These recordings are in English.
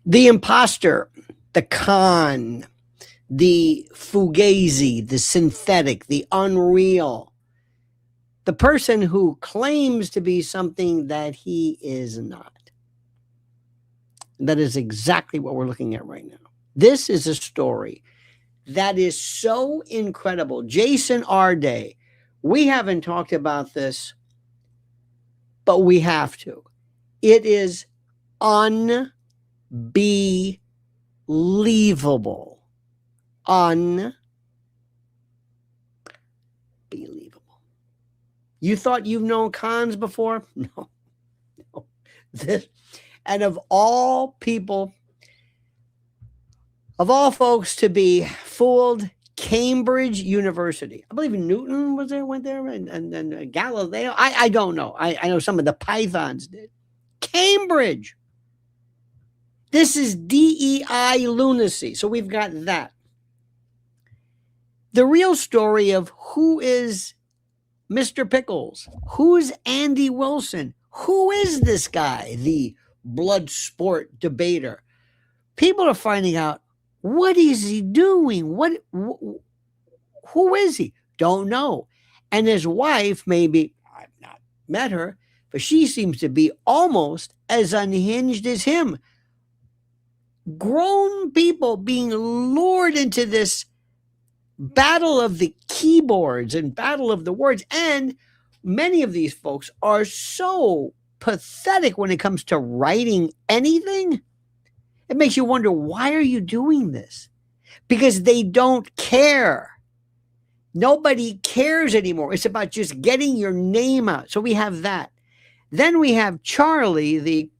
The imposter, the con, the fugazi, the synthetic, the unreal, the person who claims to be something that he is not. That is exactly what we're looking at right now. This is a story that is so incredible. Jason Arday, we haven't talked about this, but we have to. It is unbelievable. Unbelievable. You thought you've known cons before? No. No. This, and of all people, of all folks to be fooled, Cambridge University. I believe Newton was there, went there, and Galileo. I don't know. I know some of the Pythons did. Cambridge. This is DEI lunacy. So we've got that. The real story of who is Mr. Pickles? Who's Andy Wilson? Who is this guy, the bloodsport debater? People are finding out, what is he doing? Who is he? Don't know. And his wife, maybe, I've not met her, but she seems to be almost as unhinged as him. Grown people being lured into this battle of the keyboards and battle of the words. And many of these folks are so pathetic when it comes to writing anything. It makes you wonder, why are you doing this? Because they don't care. Nobody cares anymore. It's about just getting your name out. So we have that. Then we have Charlie,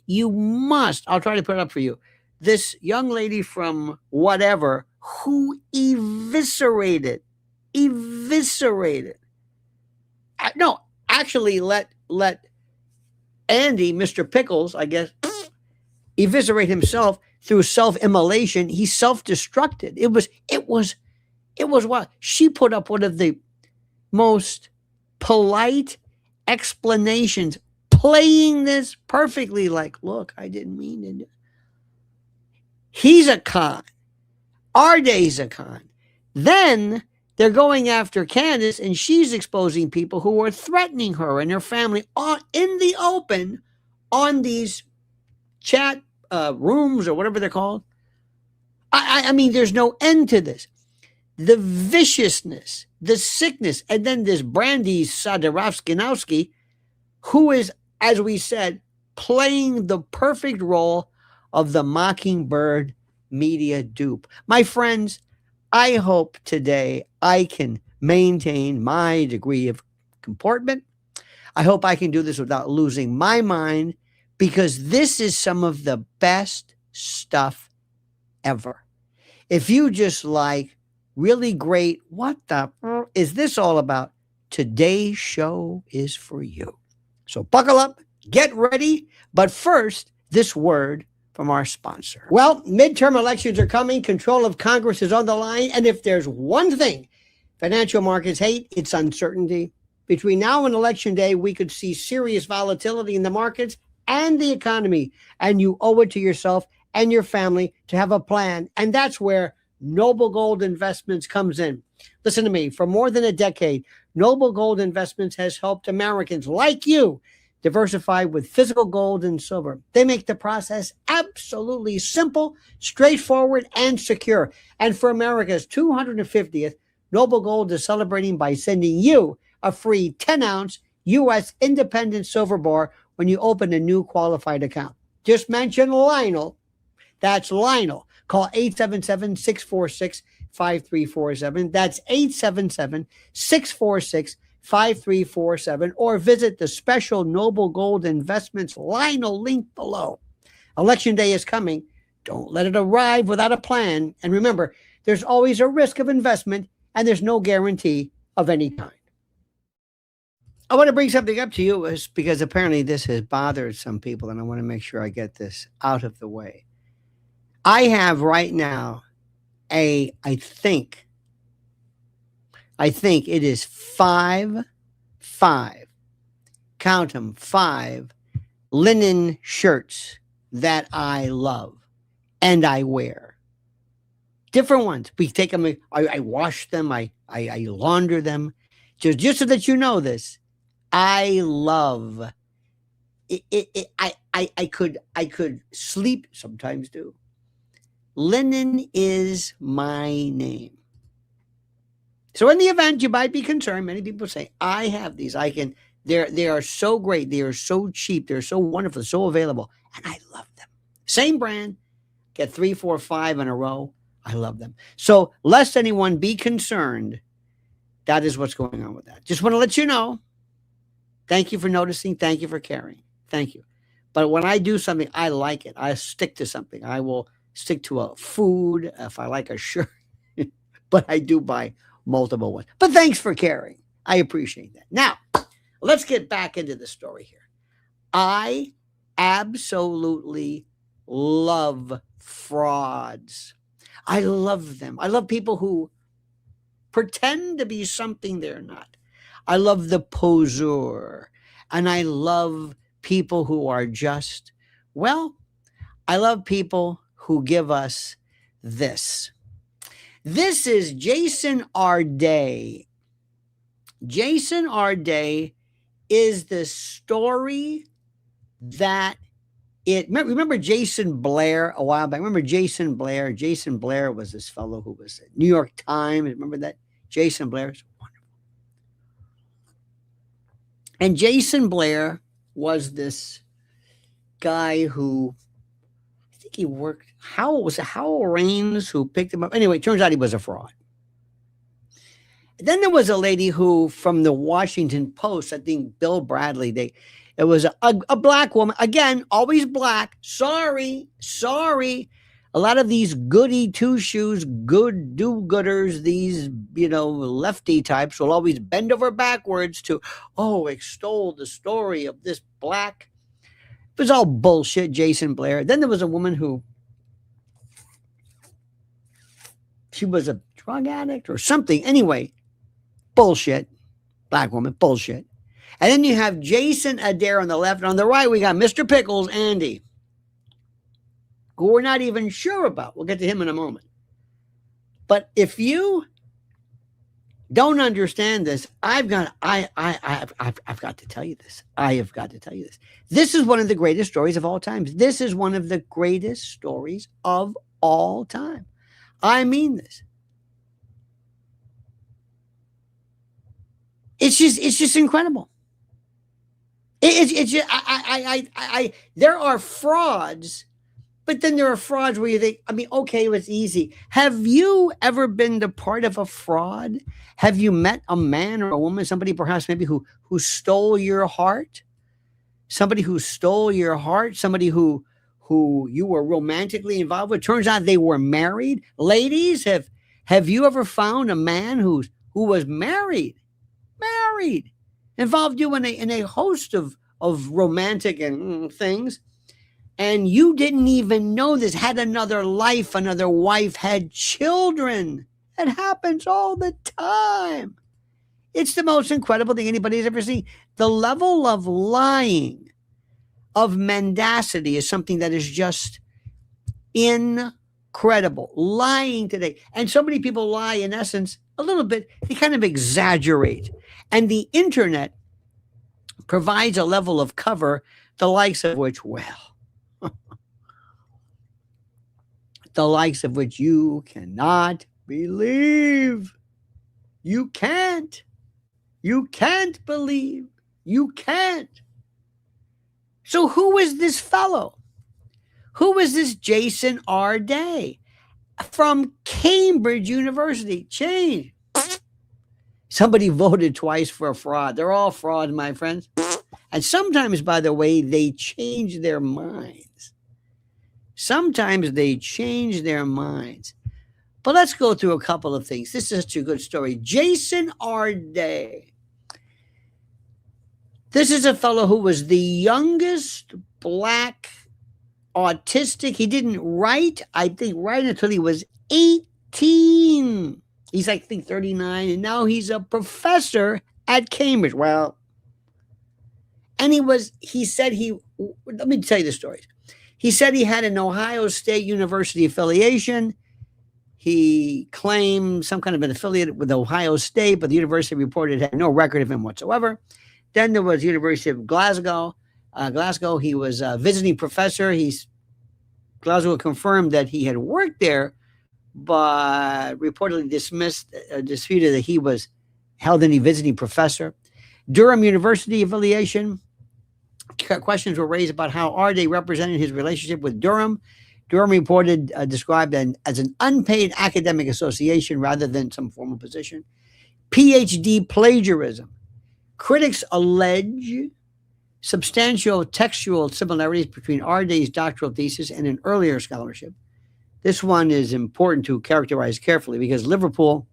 I'll try to put it up for you, this young lady from whatever who eviscerated. No, actually let Andy, Mr. Pickles, I guess, eviscerate himself through self-immolation. He self-destructed. It was what? She put up one of the most polite explanations, playing this perfectly like, look, I didn't mean it. He's a con. Arday's a con. Then they're going after Candace, and she's exposing people who are threatening her and her family in the open on these chat rooms or whatever they're called. I mean, there's no end to this. The viciousness, the sickness, and then this Brandy Sadorovsky, who is, as we said, playing the perfect role of the Mockingbird media dupe. My friends, I hope today I can maintain my degree of comportment. I hope I can do this without losing my mind, because this is some of the best stuff ever. If you just like really great, what the is this all about? Today's show is for you. So buckle up, get ready. But first, this word from our sponsor. Well, midterm elections are coming. Control of Congress is on the line. And if there's one thing financial markets hate, it's uncertainty. Between now and election day, we could see serious volatility in the markets and the economy. And you owe it to yourself and your family to have a plan. And that's where Noble Gold Investments comes in. Listen to me. For more than a decade, Noble Gold Investments has helped Americans like you diversify with physical gold and silver. They make the process absolutely simple, straightforward, and secure. And for America's 250th, Noble Gold is celebrating by sending you a free 10-ounce U.S. independent silver bar when you open a new qualified account. Just mention Lionel. That's Lionel. Call 877-646-5347. That's 877-646-5347. Or visit the special Noble Gold Investments Lionel link below. Election day is coming. Don't let it arrive without a plan. And remember, there's always a risk of investment, and there's no guarantee of any kind. I want to bring something up to you because apparently this has bothered some people, and I want to make sure I get this out of the way. I have right now I think it is five, count them, 5 linen shirts that I love and I wear. Different ones. We take them, I wash them, I launder them. Just so that you know this, I love I could sleep sometimes too. Linen is my name. So in the event you might be concerned, many people say, I have these. I can, they are so great. They are so cheap. They're so wonderful, so available. And I love them. Same brand, get 3, 4, 5 in a row. I love them. So lest anyone be concerned, that is what's going on with that. Just want to let you know. Thank you for noticing. Thank you for caring. Thank you. But when I do something, I like it. I stick to something. I will stick to a food if I like a shirt. But I do buy multiple ones. But thanks for caring. I appreciate that. Now, let's get back into the story here. I absolutely love frauds. I love them. I love people who pretend to be something they're not. I love the poseur. And I love people who are just, well, I love people who give us this. This is Jason Arday. Jason Arday is the story that remember Jason Blair a while back? Remember Jason Blair? Jason Blair was this fellow who was at New York Times. Remember that? Jason Blair is wonderful. And Jason Blair was this guy who, I think he worked, Howell Raines who picked him up. Anyway, it turns out he was a fraud. Then there was a lady who, from the Washington Post, I think Bill Bradley, it was a black woman, again, always black. Sorry. A lot of these goody two-shoes, good do-gooders, these, lefty types will always bend over backwards to, extol the story of this black. It was all bullshit, Jason Blair. Then there was a woman who, she was a drug addict or something. Anyway, bullshit. Black woman, bullshit. And then you have Jason Adair on the left. And on the right, we got Mr. Pickles, Andy, who we're not even sure about. We'll get to him in a moment. But if you don't understand this, I've got to tell you this. I have got to tell you this. This is one of the greatest stories of all time. This is one of the greatest stories of all time. I mean this. It's just incredible. It's just, there are frauds, but then there are frauds where you think, okay, it was easy. Have you ever been the part of a fraud? Have you met a man or a woman, somebody perhaps maybe who stole your heart? Somebody who stole your heart? Somebody who you were romantically involved with? Turns out they were married. Ladies, have you ever found a man who was married, involved you in a host of romantic and things, and you didn't even know this, had another life, another wife, had children? It happens all the time. It's the most incredible thing anybody's ever seen. The level of lying, of mendacity, is something that is just incredible. Lying today. And so many people lie, in essence, a little bit. They kind of exaggerate. And the internet provides a level of cover, the likes of which, the likes of which you cannot believe. You can't believe. You can't. So who is this fellow? Who is this Jason Arday from Cambridge University? Change. Somebody voted twice for a fraud. They're all frauds, my friends. And sometimes, by the way, they change their minds. Sometimes they change their minds. But let's go through a couple of things. This is such a good story. Jason Arday. This is a fellow who was the youngest black autistic. He didn't write, I think, right until he was 18. He's, I think, 39, and now he's a professor at Cambridge. Well, and let me tell you the story. He said he had an Ohio State University affiliation. He claimed some kind of an affiliate with Ohio State, but the university reported had no record of him whatsoever. Then there was University of Glasgow. He was a visiting professor. Glasgow confirmed that he had worked there, but reportedly disputed that he was held any visiting professor. Durham University affiliation. Questions were raised about how Arday represented his relationship with Durham. Durham reported described as an unpaid academic association rather than some formal position. PhD plagiarism. Critics allege substantial textual similarities between Arday's doctoral thesis and an earlier scholarship. This one is important to characterize carefully because Liverpool,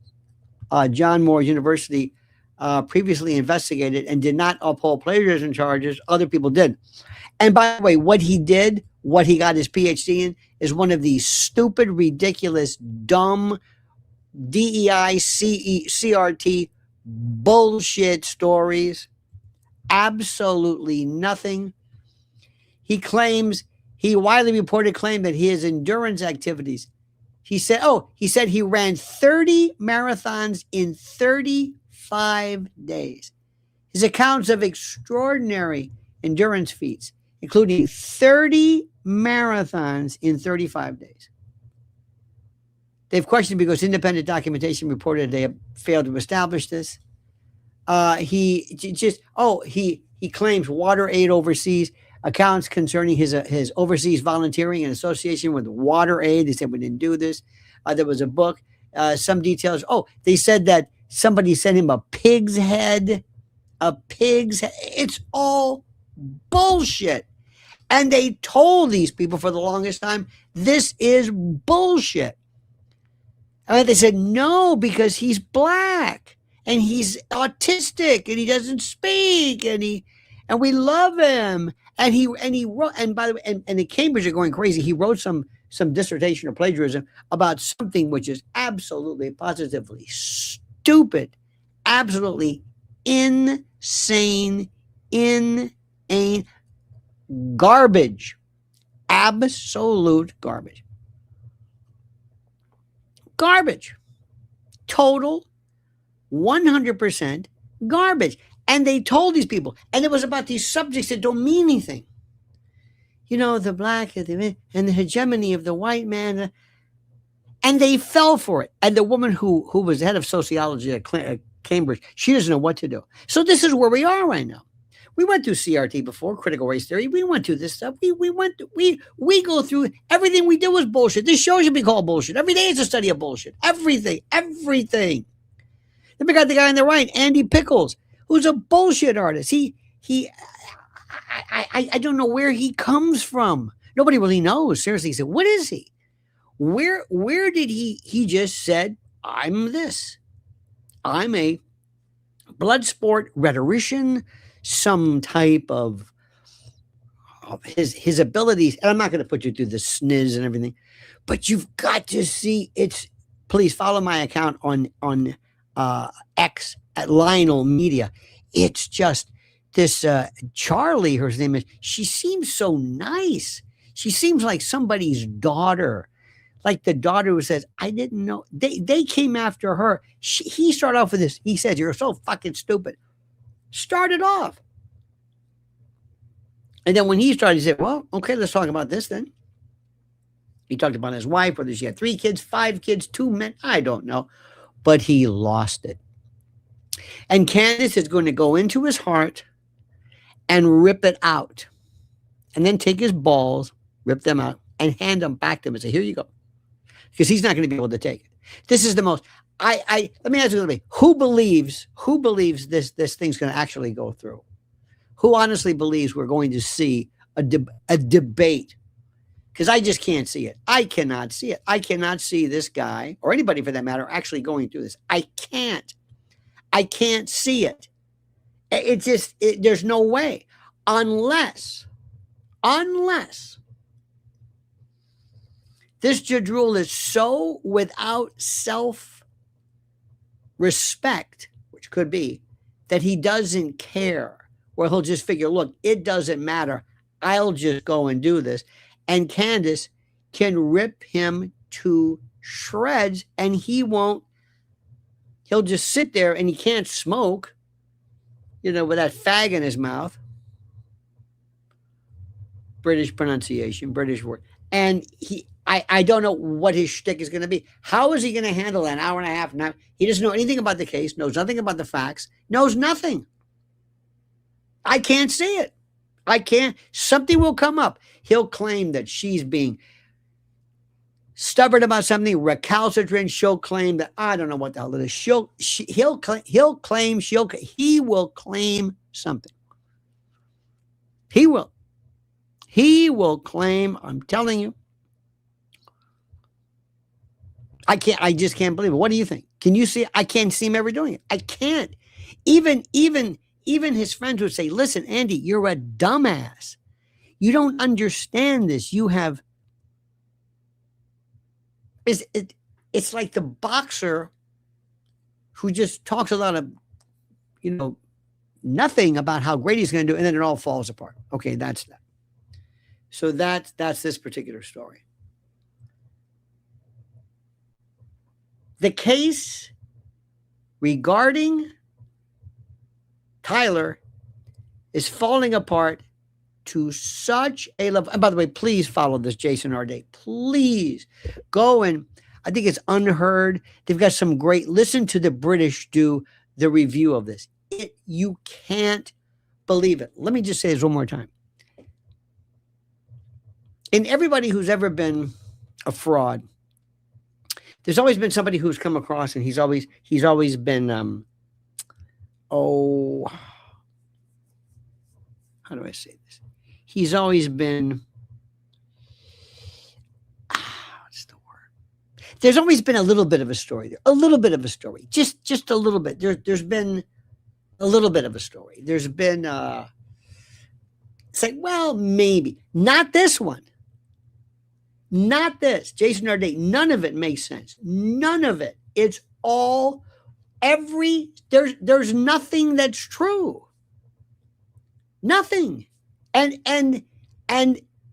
John Moore University, previously investigated and did not uphold plagiarism charges. Other people did. And by the way, what he got his PhD in, is one of these stupid, ridiculous, dumb DEI, CRT bullshit stories. Absolutely nothing. He widely reported claim that his endurance activities. He said he ran 30 marathons in 35 days. His accounts of extraordinary endurance feats, including 30 marathons in 35 days. They've questioned because independent documentation reported they have failed to establish this. He claims water aid overseas, accounts concerning his overseas volunteering in association with water aid. They said we didn't do this. There was a book, some details. They said that somebody sent him a pig's head. It's all bullshit. And they told these people for the longest time, this is bullshit. And they said, no, because he's black and he's autistic and he doesn't speak and we love him. And he wrote, and by the way, and the Cambridge are going crazy. He wrote some dissertation of plagiarism about something which is absolutely, positively stupid, absolutely insane, garbage, absolute garbage. Total 100% garbage. And they told these people, and it was about these subjects that don't mean anything. The black and the hegemony of the white man. And they fell for it. And the woman who was head of sociology at Cambridge, she doesn't know what to do. So this is where we are right now. We went through CRT before, critical race theory. We went through this stuff. We go through everything we do was bullshit. This show should be called bullshit. Every day is a study of bullshit. Everything. Then we got the guy on the right, Andy Pickles, who's a bullshit artist. I don't know where he comes from. Nobody really knows. Seriously, he said, what is he? Where did he just said, I'm this. I'm a bloodsport rhetorician, some type of his abilities. And I'm not going to put you through the sniz and everything, but you've got to see please follow my account on X at Lionel Media. It's just this Charlie, her name is, she seems so nice. She seems like somebody's daughter. Like the daughter who says, I didn't know. They came after her. He started off with this. He said, you're so fucking stupid. Started off. And then when he started, he said, well, okay, let's talk about this then. He talked about his wife, whether she had 3 kids, 5 kids, 2 men. I don't know. But he lost it. And Candace is going to go into his heart and rip it out. And then take his balls, rip them out, and hand them back to him and say, here you go. Because he's not going to be able to take it. This is the most, let me ask you a little bit. Who believes this thing's going to actually go through? Who honestly believes we're going to see a debate? Because I just can't see it. I cannot see it. I cannot see this guy, or anybody for that matter, actually going through this. I can't see it. It's just, there's no way. Unless this Jadrul is so without self-respect, which could be, that he doesn't care, where he'll just figure, look, it doesn't matter. I'll just go and do this. and Candace can rip him to shreds, and he'll just sit there and he can't smoke, with that fag in his mouth. British pronunciation, British word. And I don't know what his shtick is going to be. How is he going to handle an hour and a half? Now, he doesn't know anything about the case, knows nothing about the facts, knows nothing. I can't see it. I can't. Something will come up. He'll claim that she's being stubborn about something, recalcitrant. She'll claim that, I don't know what the hell it is. He will claim something. He will claim, I'm telling you. I just can't believe it. What do you think? Can you see it? I can't see him ever doing it. I can't. Even his friends would say, listen, Andy, you're a dumbass. You don't understand this. You have, it's like the boxer who just talks a lot of, nothing about how great he's going to do, and then it all falls apart. Okay, that's that. So that's this particular story. The case regarding Tyler is falling apart to such a level. And by the way, please follow this, Jason Arday. Please go and, I think it's unheard. They've got some great, listen to the British do the review of this. You can't believe it. Let me just say this one more time. And everybody who's ever been a there's always been somebody who's come across, and he's always been, how do I say this? He's always been, what's the word? There's always been a little bit of a story there, a little bit of a story, just a little bit. There's been a little bit of a story. There's been, it's like, well, maybe not this one. Not this. Jason Arday, none of it makes sense. None of it. It's all there's nothing that's true. Nothing. And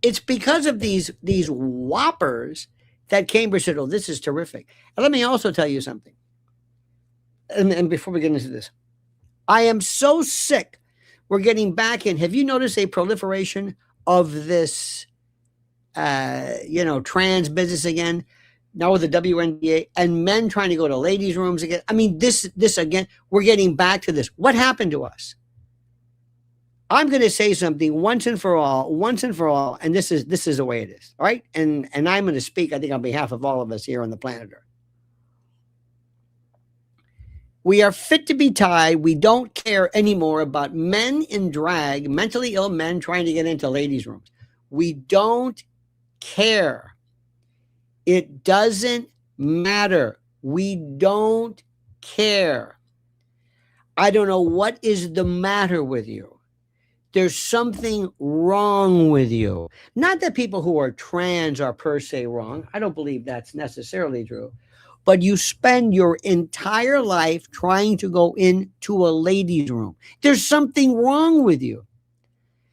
it's because of these whoppers that Cambridge said, oh, this is terrific. And let me also tell you something. And before we get into this, I am so sick. We're getting back in. Have you noticed a proliferation of this trans business again, now with the WNBA, and men trying to go to ladies' rooms again? I mean, this again, we're getting back to this. What happened to us? I'm going to say something once and for all, and this is the way it is, all right? And I'm going to speak, I think, on behalf of all of us here on the planet Earth. We are fit to be tied. We don't care anymore about men in drag, mentally ill men trying to get into ladies' rooms. We don't care. It doesn't matter. We don't care. I don't know what is the matter with you. There's something wrong with you. Not that people who are trans are per se wrong. I don't believe that's necessarily true. But you spend your entire life trying to go into a ladies' room. There's something wrong with you.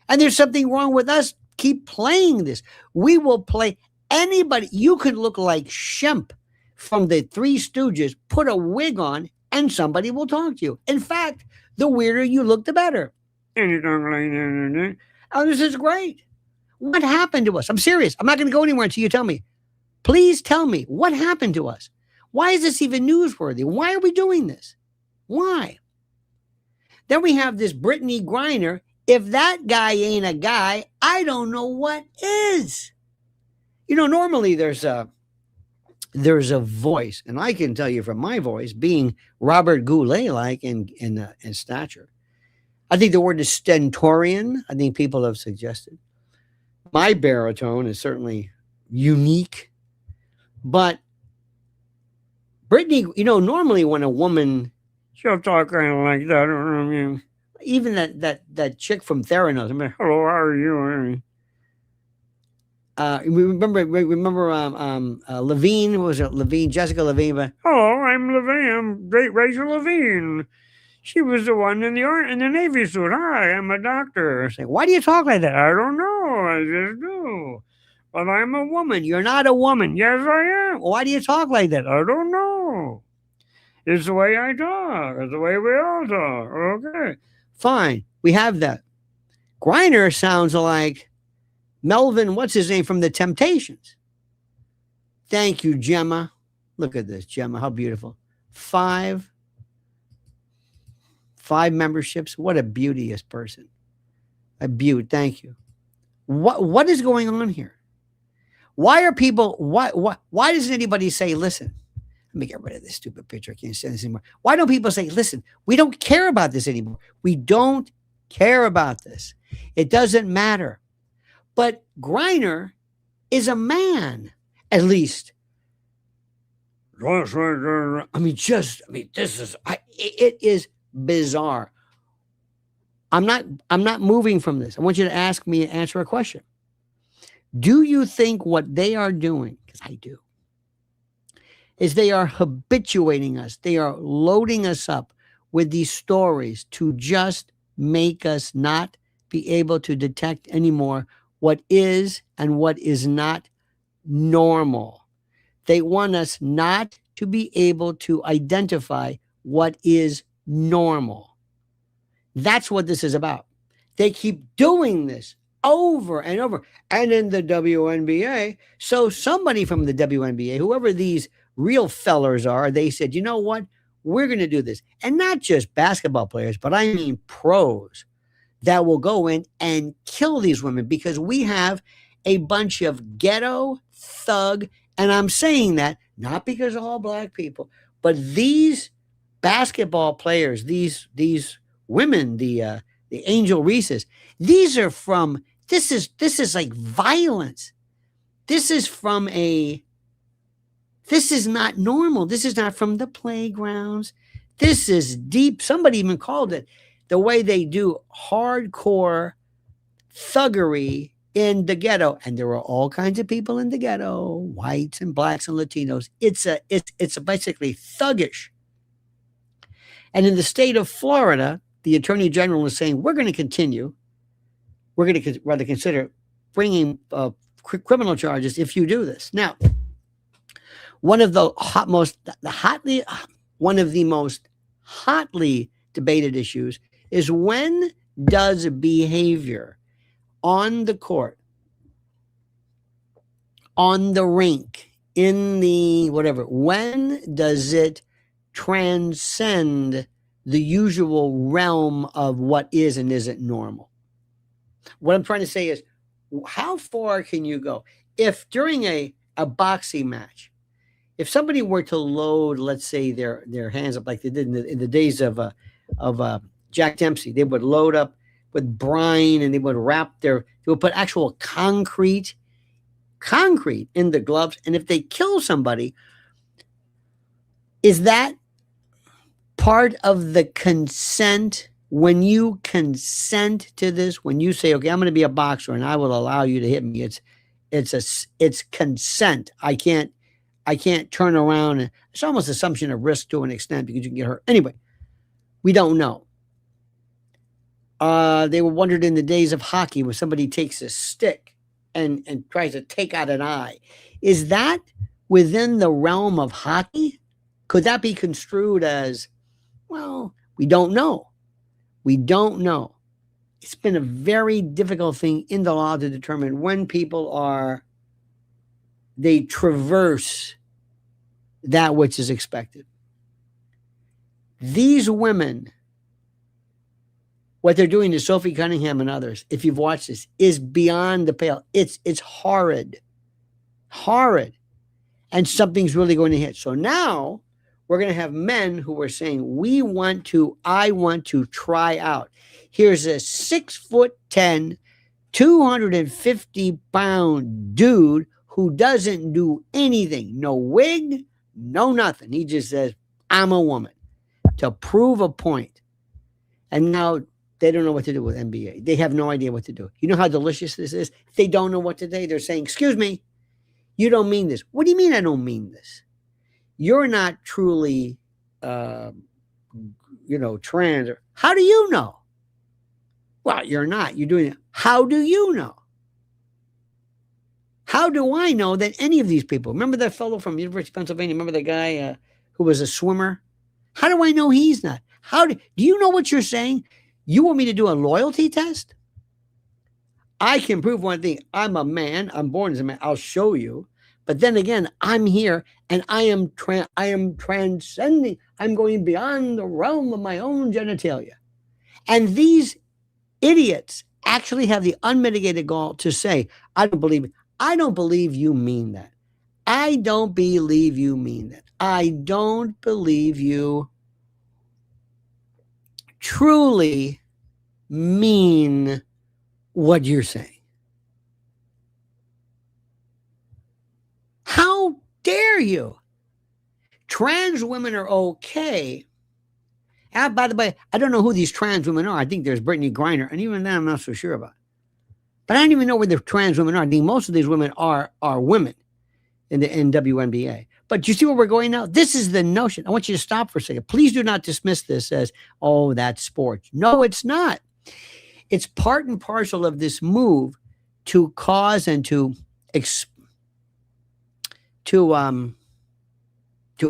And there's something wrong with us. Keep playing this. We will play anybody. You could look like Shemp from the Three Stooges, put a wig on, and somebody will talk to you. In fact, the weirder you look, the better. Oh, this is great. What happened to us? I'm serious. I'm not going to go anywhere until you tell me. Please tell me what happened to us. Why is this even newsworthy? Why are we doing this? Why? Then we have this Brittany Griner. If that guy ain't a guy, I don't know what is. Normally there's a voice, and I can tell you from my voice, being Robert Goulet-like in stature. I think the word is stentorian. I think people have suggested. My baritone is certainly unique, but Brittany, normally when a woman, she'll talk kind of like that. I mean, even that chick from Theranos. I mean, hello, how are you? Remember Levine? Was it Levine? Jessica Levine? But hello, I'm Levine. I'm great Rachel Levine. She was the one in the Navy suit. Hi, I'm a doctor. I say, why do you talk like that? I don't know. I just do. But I'm a woman. You're not a woman. Yes, I am. Why do you talk like that? I don't know. It's the way I talk. It's the way we all talk. Okay. Fine. We have that. Griner sounds like Melvin, what's his name, from the Temptations. Thank you, Gemma. Look at this, Gemma. How beautiful. Five memberships. What a beauteous person. A beaut. Thank you. What is going on here? Why are people, why doesn't anybody say, listen, let me get rid of this stupid picture. I can't stand this anymore. Why don't people say, listen, we don't care about this anymore. We don't care about this. It doesn't matter. But Griner is a man, at least. I mean, this is, it is bizarre. I'm not moving from this. I want you to answer a question. Do you think what they are doing, because I do, is they are habituating us, they are loading us up with these stories to just make us not be able to detect anymore what is and what is not normal. They want us not to be able to identify what is normal. That's what this is about. They keep doing this over and over. And in the WNBA, so somebody from the WNBA, whoever these real fellers are, they said, you know what? We're going to do this. And not just basketball players, but I mean pros that will go in and kill these women because we have a bunch of ghetto thug. And I'm saying that not because of all black people, but these basketball players, these women, the Angel Reeses, these are from, this is like violence. This is not normal. This is not from the playgrounds. This is deep. Somebody even called it the way they do hardcore thuggery in the ghetto. And there are all kinds of people in the ghetto, whites and blacks and Latinos. It's basically thuggish. And in the state of Florida, the Attorney General is saying, we're going to continue. We're going to rather consider bringing criminal charges if you do this. Now, one of the most hotly debated issues is when does behavior on the court, on the rink, in the whatever, when does it transcend the usual realm of what is and isn't normal? What I'm trying to say is, how far can you go? If during a boxing match, if somebody were to load, let's say, their hands up like they did in the days of Jack Dempsey, they would load up with brine and they would put actual concrete in the gloves. And if they kill somebody, is that part of the consent? When you consent to this, when you say, okay, I'm going to be a boxer and I will allow you to hit me, it's consent. I can't turn around, and it's almost assumption of risk to an extent because you can get hurt. Anyway, we don't know. They were wondered in the days of hockey when somebody takes a stick and tries to take out an eye. Is that within the realm of hockey? Could that be construed as, well, we don't know. We don't know. It's been a very difficult thing in the law to determine when people they traverse that which is expected. These women, what they're doing to Sophie Cunningham and others, if you've watched this, is beyond the pale. It's horrid. Horrid. And something's really going to hit. So now we're going to have men who are saying, I want to try out. Here's a 6'10", 250-pound dude who doesn't do anything. No wig, no nothing. He just says, I'm a woman, to prove a point. And now they don't know what to do with NBA. They have no idea what to do. You know how delicious this is? If they don't know what to do, they're saying, excuse me, you don't mean this. What do you mean I don't mean this? You're not truly, trans. How do you know? Well, you're not. You're doing it. How do you know? How do I know that any of these people, remember that fellow from University of Pennsylvania, remember the guy who was a swimmer? How do I know he's not? Do you know what you're saying? You want me to do a loyalty test? I can prove one thing. I'm a man. I'm born as a man. I'll show you. But then again, I'm here and I am transcending. I'm going beyond the realm of my own genitalia. And these idiots actually have the unmitigated gall to say, I don't believe it. I don't believe you mean that. I don't believe you mean that. I don't believe you truly mean what you're saying. How dare you? Trans women are okay. And by the way, I don't know who these trans women are. I think there's Brittany Griner, and even then I'm not so sure about. But I don't even know where the trans women are. I think most of these women are women in the WNBA. But you see where we're going now? This is the notion. I want you to stop for a second. Please do not dismiss this as, oh, that's sports. No, it's not. It's part and parcel of this move to cause and to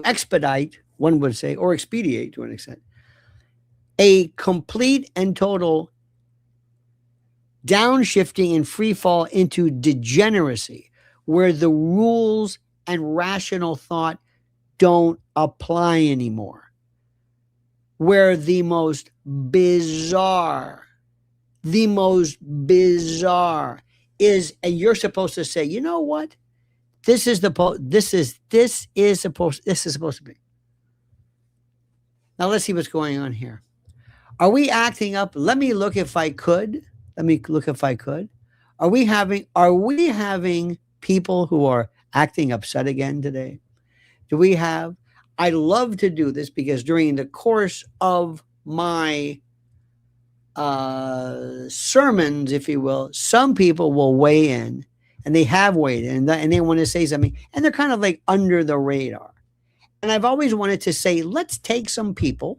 expedite, one would say, or expedite to an extent, a complete and total downshifting and free fall into degeneracy, where the rules and rational thought don't apply anymore, where the most bizarre is, and you're supposed to say, you know what? This is supposed to be. Now let's see what's going on here. Are we acting up? Let me look if I could. Are we having people who are acting upset again today? I love to do this because during the course of my sermons, if you will, some people will weigh in, and they have weighed in, and they want to say something, and they're kind of like under the radar. And I've always wanted to say, let's take some people,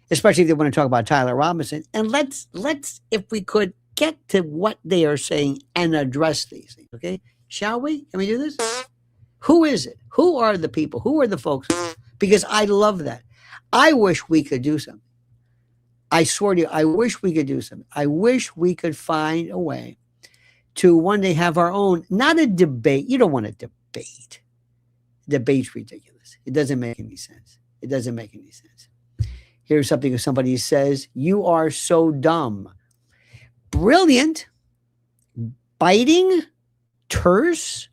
especially if they want to talk about Tyler Robinson, and let's if we could get to what they are saying and address these things. Okay, shall we? Can we do this? Who is it? Who are the people? Who are the folks? Because I love that. I wish we could do something. I swear to you, I wish we could do something. I wish we could find a way to one day have our own, not a debate. You don't want to debate. Debate's ridiculous. It doesn't make any sense. Here's something if somebody says, you are so dumb. Brilliant. Biting. Terse.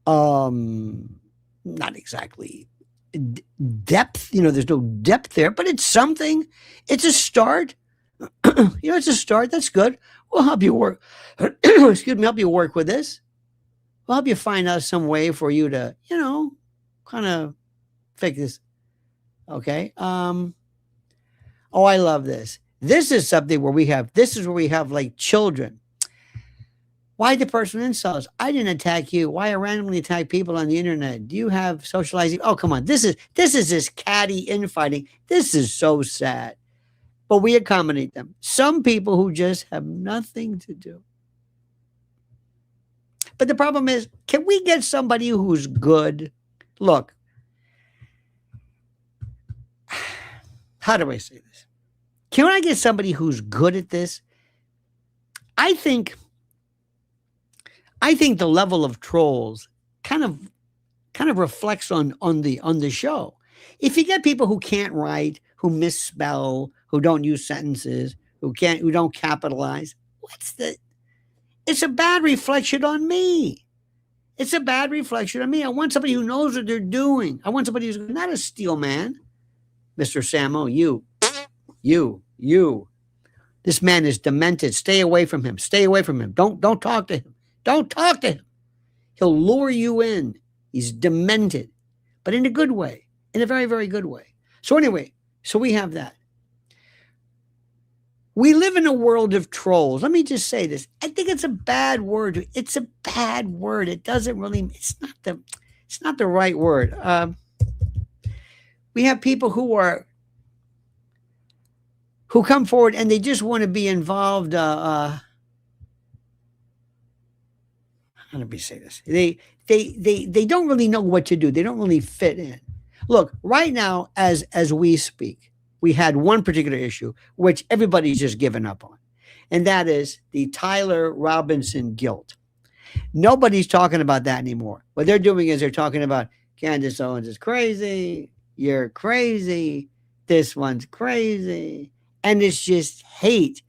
Not exactly depth. There's no depth there, but it's something. It's a start. It's a start. That's good. We'll help you work. Help you work with this. We'll help you find out some way for you to, kind of fix this. Okay. I love this. This is something where we have like children. Why the personal insults? I didn't attack you. Why I randomly attack people on the internet? Do you have socializing? Oh, come on. This is this catty infighting. This is so sad. But we accommodate them. Some people who just have nothing to do. But the problem is, can we get somebody who's good? Look, how do I say this? Can I get somebody who's good at this? I think the level of trolls kind of reflects on the show. If you get people who can't write, who misspell, who don't use sentences, who don't capitalize, it's a bad reflection on me. I want somebody who knows what they're doing. I want somebody who's not a steel man. Mr. Samo, you. This man is demented. Stay away from him. Don't talk to him. Don't talk to him. He'll lure you in. He's demented, but in a good way, in a very, very good way. So anyway, we have that. We live in a world of trolls. Let me just say this. I think it's a bad word. It's a bad word. It doesn't really, it's not the right word. We have people who come forward and they just want to be involved. I how do we say this? They don't really know what to do. They don't really fit in. Look, right now, as we speak, we had one particular issue which everybody's just given up on, and that is the Tyler Robinson guilt. Nobody's talking about that anymore. What they're doing is they're talking about Candace Owens is crazy. You're crazy. This one's crazy. And it's just hate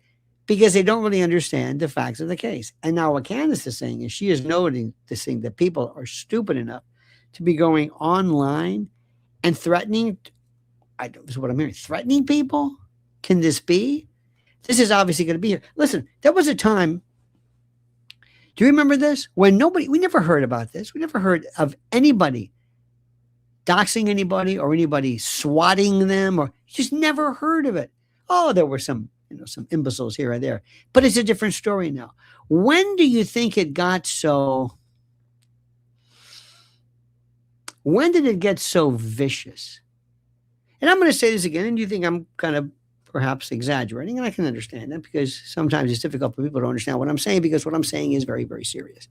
because they don't really understand the facts of the case. And now what Candace is saying is she is noting this thing that people are stupid enough to be going online and threatening. This is what I'm hearing. Threatening people? Can this be? This is obviously going to be here. Listen, there was a time. Do you remember this? When we never heard about this. We never heard of anybody doxing anybody or anybody swatting them, or just never heard of it. Oh, there were some imbeciles here or there, but it's a different story now. When do you think it got so? When did it get so vicious? And I'm going to say this again, and you think I'm kind of perhaps exaggerating, and I can understand that because sometimes it's difficult for people to understand what I'm saying because what I'm saying is very, very serious.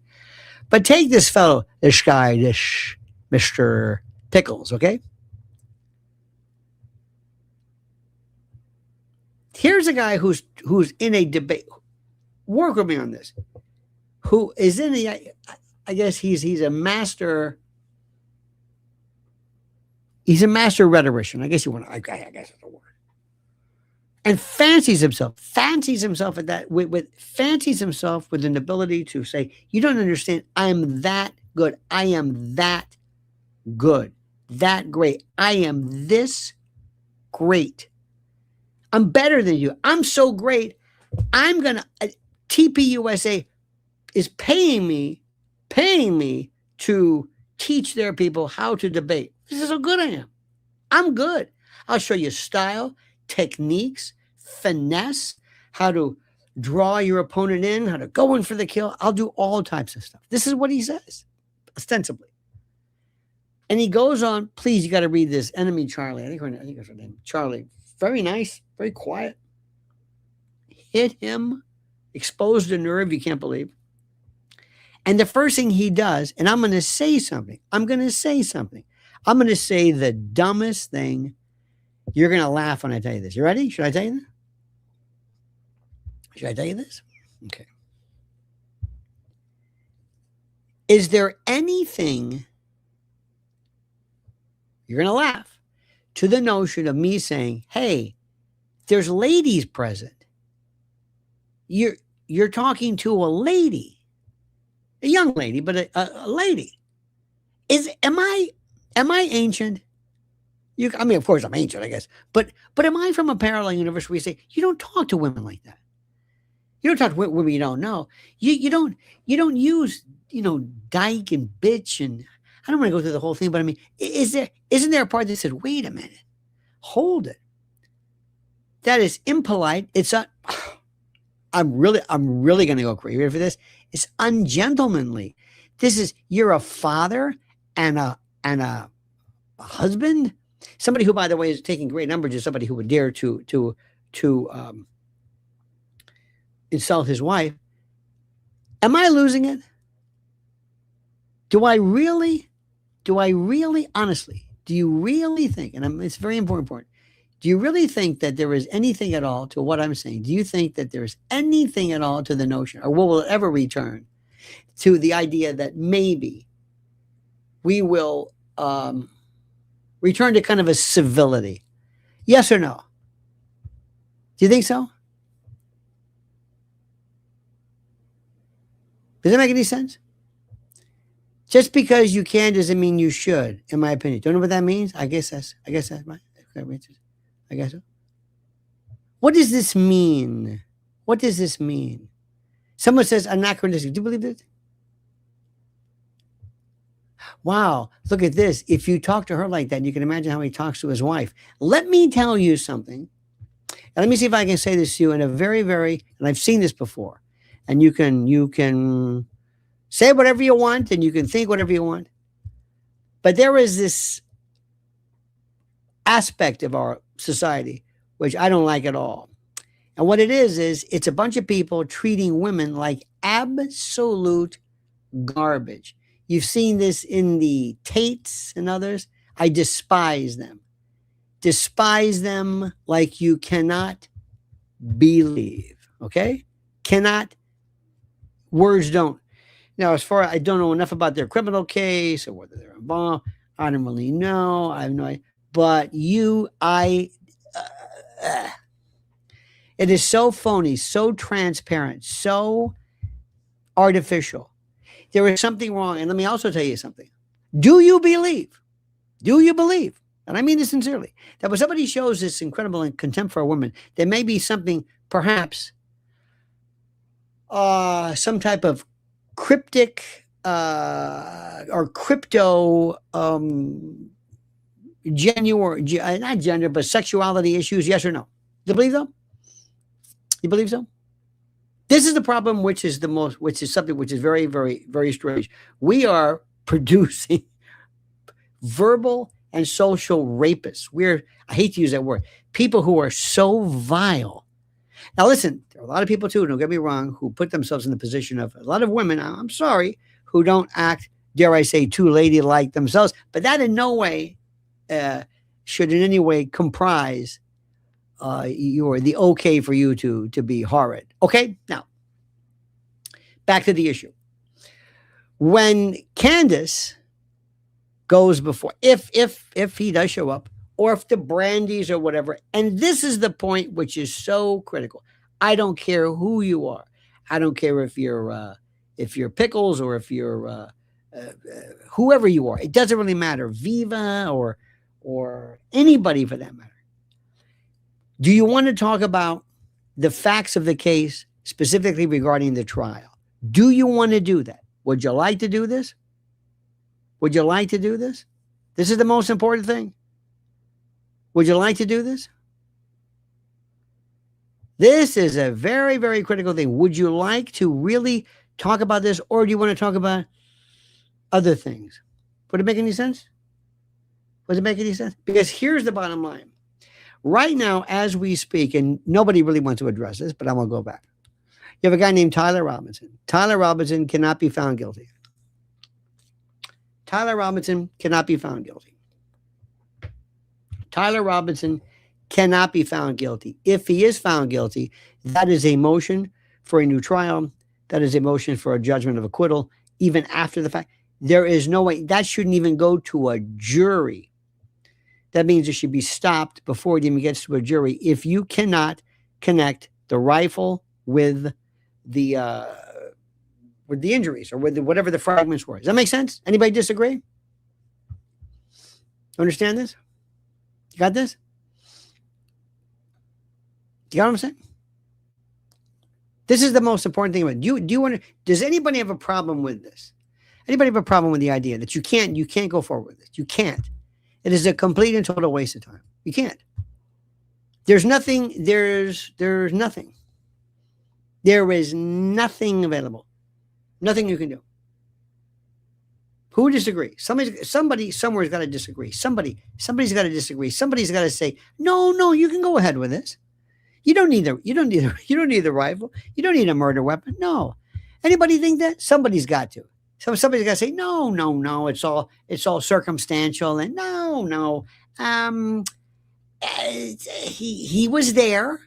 But take this fellow, this guy, this Mr. Pickles, okay? Here's a guy who's in a debate. Work with me on this. Who is in the? I guess he's a master. He's a master rhetorician. I guess you want. I guess that's a word. And fancies himself at that. Fancies himself with an ability to say, "You don't understand. I'm that good. I am that good, that great. I am this great. I'm better than you. I'm so great. I'm gonna TPUSA is paying me to teach their people how to debate. This is how good I am. I'm good. I'll show you style, techniques, finesse, how to draw your opponent in, how to go in for the kill. I'll do all types of stuff." This is what he says, ostensibly. And he goes on, please, you got to read this. Enemy Charlie. I think that's her name. Charlie. Very nice, very quiet. Hit him, exposed a nerve you can't believe. And the first thing he does, and I'm going to say something. I'm going to say the dumbest thing. You're going to laugh when I tell you this. You ready? Should I tell you this? Okay. Is there anything, you're going to laugh, to the notion of me saying, hey, there's ladies present. You're talking to a lady, a young lady, but a lady. Am I ancient? Of course I'm ancient, I guess. But am I from a parallel universe where you say you don't talk to women like that? You don't talk to women you don't know. You don't use dyke and bitch, and I don't want to go through the whole thing, but I mean, isn't there a part that said, wait a minute, hold it? That is impolite. I'm really going to go crazy. Ready for this? It's ungentlemanly. You're a father and a husband. Somebody who, by the way, is taking great numbers is somebody who would dare to insult his wife. Am I losing it? Do I really, honestly, do you really think, and it's very important, do you really think that there is anything at all to what I'm saying? Do you think that there's anything at all to the notion, or will it ever return to the idea that maybe we will return to kind of a civility? Yes or no? Do you think so? Does that make any sense? Just because you can doesn't mean you should, in my opinion. Don't know what that means? I guess that's right. I guess so. What does this mean? Someone says anachronistic. Do you believe it? Wow, look at this. If you talk to her like that, you can imagine how he talks to his wife. Let me tell you something. And let me see if I can say this to you in a very, very, and I've seen this before. And you can say whatever you want and you can think whatever you want. But there is this aspect of our society which I don't like at all. And what it is it's a bunch of people treating women like absolute garbage. You've seen this in the Tates and others. I despise them. Despise them like you cannot believe. Okay? Cannot. Words don't. Now, as far as I don't know enough about their criminal case or whether they're involved, I don't really know. I have no idea. But it is so phony, so transparent, so artificial. There is something wrong. And let me also tell you something. Do you believe? Do you believe? And I mean this sincerely, that when somebody shows this incredible contempt for a woman, there may be something, perhaps, some type of cryptic or crypto not gender, but sexuality issues, yes or no? Do you believe so? You believe so? This is the problem, which is something which is very, very, very strange. We are producing verbal and social rapists. I hate to use that word, people who are so vile. Now, listen, there are a lot of people too, don't get me wrong, who put themselves in the position of a lot of women, I'm sorry, who don't act, dare I say, too ladylike themselves, but that in no way should in any way comprise the okay for you to be horrid. Okay, now back to the issue. When Candace goes before, if he does show up, or if the Brandies or whatever, and this is the point which is so critical. I don't care who you are. I don't care if you're Pickles or if you're whoever you are. It doesn't really matter. Viva or anybody for that matter. Do you want to talk about the facts of the case, specifically regarding the trial? Do you want to do that? Would you like to do this? Would you like to do this? This is the most important thing. Would you like to do this? This is a very, very critical thing. Would you like to really talk about this, or do you want to talk about other things? Would it make any sense? Would it make any sense? Because here's the bottom line. Right now, as we speak, and nobody really wants to address this, but I'm going to go back. You have a guy named Tyler Robinson. Tyler Robinson cannot be found guilty. Tyler Robinson cannot be found guilty. Tyler Robinson cannot be found guilty. If he is found guilty, that is a motion for a new trial. That is a motion for a judgment of acquittal, even after the fact. There is no way. That shouldn't even go to a jury. That means it should be stopped before it even gets to a jury. If you cannot connect the rifle with the injuries or with whatever the fragments were. Does that make sense? Anybody disagree? Understand this? You got this? You got what I'm saying? This is the most important thing about it. Do you want to? Does anybody have a problem with this? Anybody have a problem with the idea that you can't go forward with this? You can't. It is a complete and total waste of time. You can't. There's nothing. There's nothing. There is nothing available. Nothing you can do. Who would disagree? Somebody somewhere's got to disagree. Somebody's got to disagree. Somebody's got to say, no, you can go ahead with this. You don't need the rifle. You don't need a murder weapon. No. Anybody think that? Somebody's got to. So somebody's got to say, no. It's all circumstantial, and no. He was there,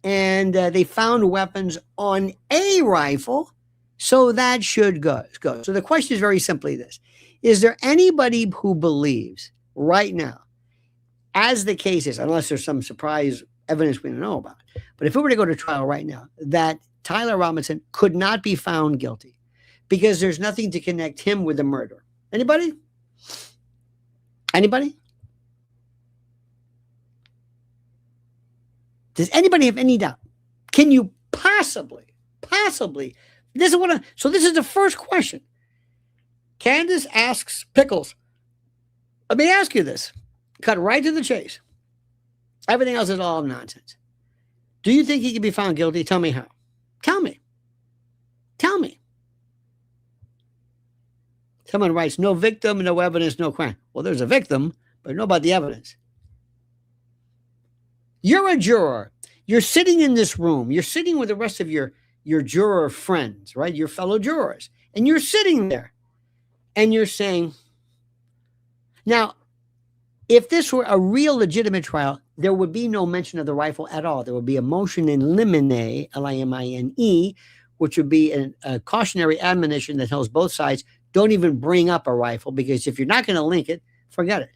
and they found weapons on a rifle, so that should go. So the question is very simply this: is there anybody who believes right now, as the case is, unless there's some surprise evidence we don't know about, but if we were to go to trial right now, that Tyler Robinson could not be found guilty because there's nothing to connect him with the murder? Anybody? Does anybody have any doubt? Can you possibly? This is the first question. Candace asks Pickles, let me ask you this. Cut right to the chase. Everything else is all nonsense. Do you think he can be found guilty? Tell me how. Tell me. Someone writes, no victim, no evidence, no crime. Well, there's a victim, but know about the evidence. You're a juror. You're sitting in this room. You're sitting with the rest of your juror friends, right? Your fellow jurors. And you're sitting there and you're saying, now, if this were a real legitimate trial, there would be no mention of the rifle at all. There would be a motion in limine, Limine, which would be a cautionary admonition that tells both sides, don't even bring up a rifle, because if you're not going to link it, forget it.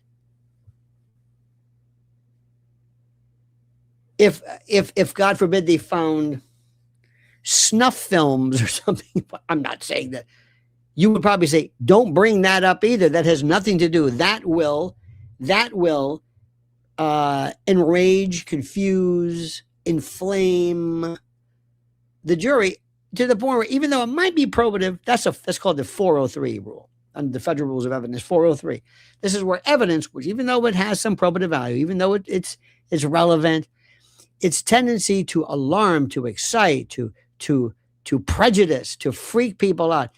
If God forbid they found snuff films or something, I'm not saying that, you would probably say, don't bring that up either. That has nothing to do. That will enrage, confuse, inflame the jury to the point where, even though it might be probative, that's called the 403 rule under the Federal Rules of Evidence, 403. This is where evidence, which even though it has some probative value, even though it's relevant, its tendency to alarm, to excite, to prejudice, to freak people out,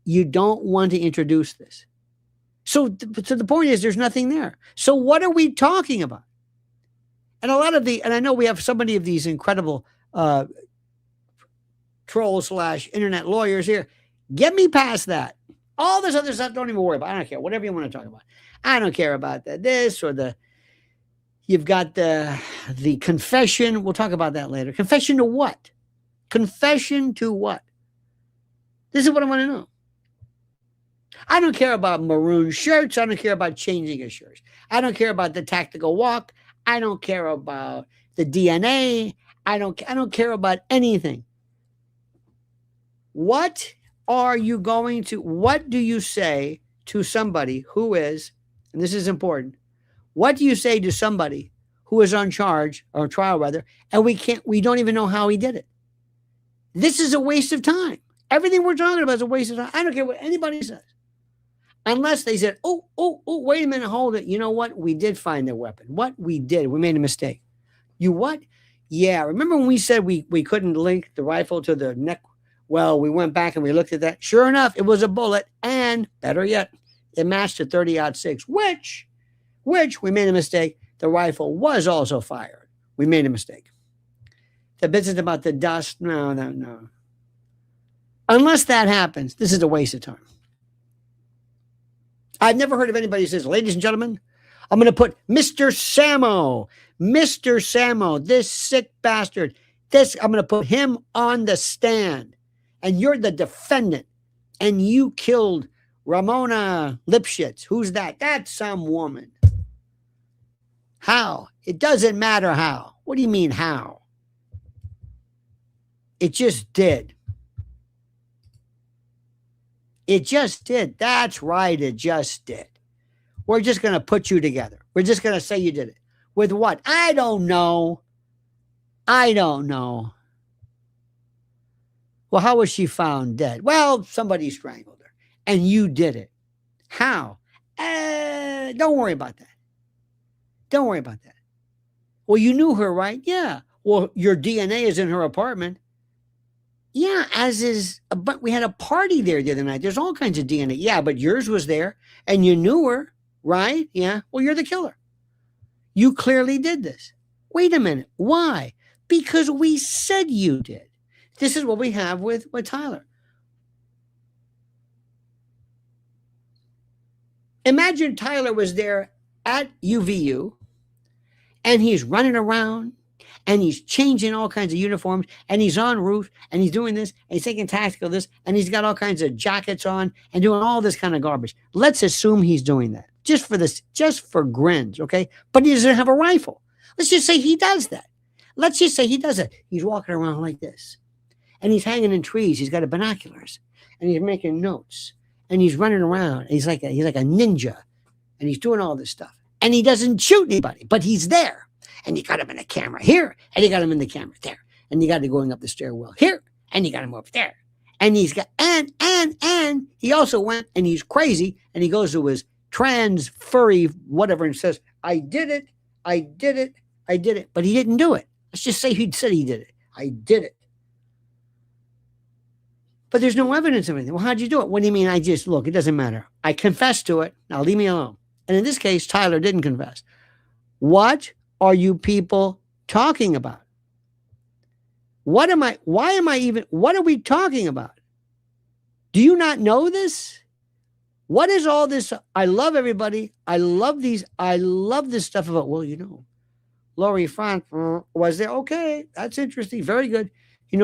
you don't want to introduce this. So the point is, there's nothing there. So what are we talking about? And and I know we have so many of these incredible troll/internet lawyers here. Get me past that. All this other stuff, don't even worry about. I don't care. Whatever you want to talk about. I don't care about this or you've got the confession. We'll talk about that later. Confession to what? Confession to what? This is what I want to know. I don't care about maroon shirts. I don't care about changing a shirt. I don't care about the tactical walk. I don't care about the DNA. I don't care about anything. What do you say to somebody who is, and this is important, what do you say to somebody who is on charge, or trial rather, and we don't even know how he did it? This is a waste of time. Everything we're talking about is a waste of time. I don't care what anybody says. Unless they said, oh, wait a minute, hold it. You know what? We did find their weapon. What? We did. We made a mistake. You what? Yeah. Remember when we said we couldn't link the rifle to the neck? Well, we went back and we looked at that. Sure enough, it was a bullet. And better yet, it matched a 30-06, which we made a mistake. The rifle was also fired. We made a mistake. The business about the dust, no. Unless that happens, this is a waste of time. I've never heard of anybody who says, ladies and gentlemen, I'm going to put Mr. Sammo, this sick bastard, I'm going to put him on the stand. And you're the defendant. And you killed Ramona Lipschitz. Who's that? That's some woman. How? It doesn't matter how. What do you mean how? It just did. It just did. That's right. It just did. We're just going to put you together. We're just going to say you did it. With what? I don't know. Well, how was she found dead? Well, somebody strangled her. And you did it. How? Don't worry about that. Well, you knew her, right? Yeah. Well, your DNA is in her apartment. Yeah, but we had a party there the other night. There's all kinds of DNA. Yeah, but yours was there and you knew her, right? Yeah. Well, you're the killer. You clearly did this. Wait a minute. Why? Because we said you did. This is what we have with Tyler. Imagine Tyler was there at UVU and he's running around and he's changing all kinds of uniforms and he's en route and he's doing this and he's taking tactical this and he's got all kinds of jackets on and doing all this kind of garbage. Let's assume he's doing that just for grins, okay? But he doesn't have a rifle. Let's just say he does that. He's walking around like this and he's hanging in trees. He's got a binoculars and he's making notes and he's running around. And he's like a ninja and he's doing all this stuff and he doesn't shoot anybody, but he's there. And you got him in a camera here, and you got him in the camera there, and you got him going up the stairwell here, and you got him over there, and he's got and he also went and he's crazy, and he goes to his trans furry whatever and says, "I did it, but he didn't do it." Let's just say he said he did it. I did it, but there's no evidence of anything. Well, how'd you do it? What do you mean? Look, it doesn't matter. I confessed to it. Now leave me alone. And in this case, Tyler didn't confess. What are you people talking about? What are we talking about? Do you not know this? What is all this? I love everybody. I love this stuff about, well, Laurie Frank was there. Okay, that's interesting. Very good.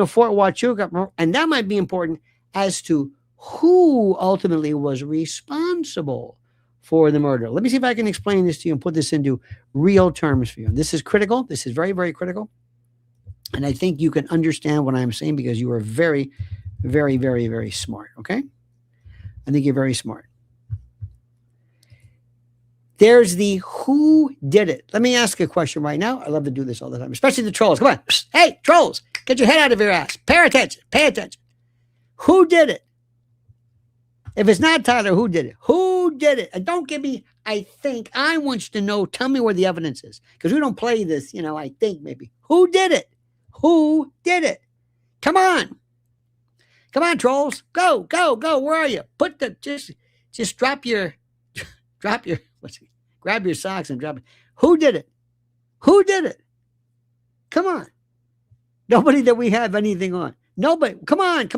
Fort Huachuca, and that might be important as to who ultimately was responsible for the murder. Let me see if I can explain this to you and put this into real terms for you. And this is critical. This is very, very critical. And I think you can understand what I'm saying because you are very, very, very, very smart. Okay? I think you're very smart. There's the who did it. Let me ask a question right now. I love to do this all the time, especially the trolls. Come on. Hey, trolls, get your head out of your ass. Pay attention. Pay attention. Who did it? If it's not Tyler, who did it? Who did it? And don't give me, I think. I want you to know, tell me where the evidence is. Because we don't play this, I think maybe. Who did it? Who did it? Come on. Come on, trolls. Go, go, go. Where are you? Just drop your, grab your socks and drop it. Who did it? Who did it? Come on. Nobody that we have anything on. Nobody. Come on.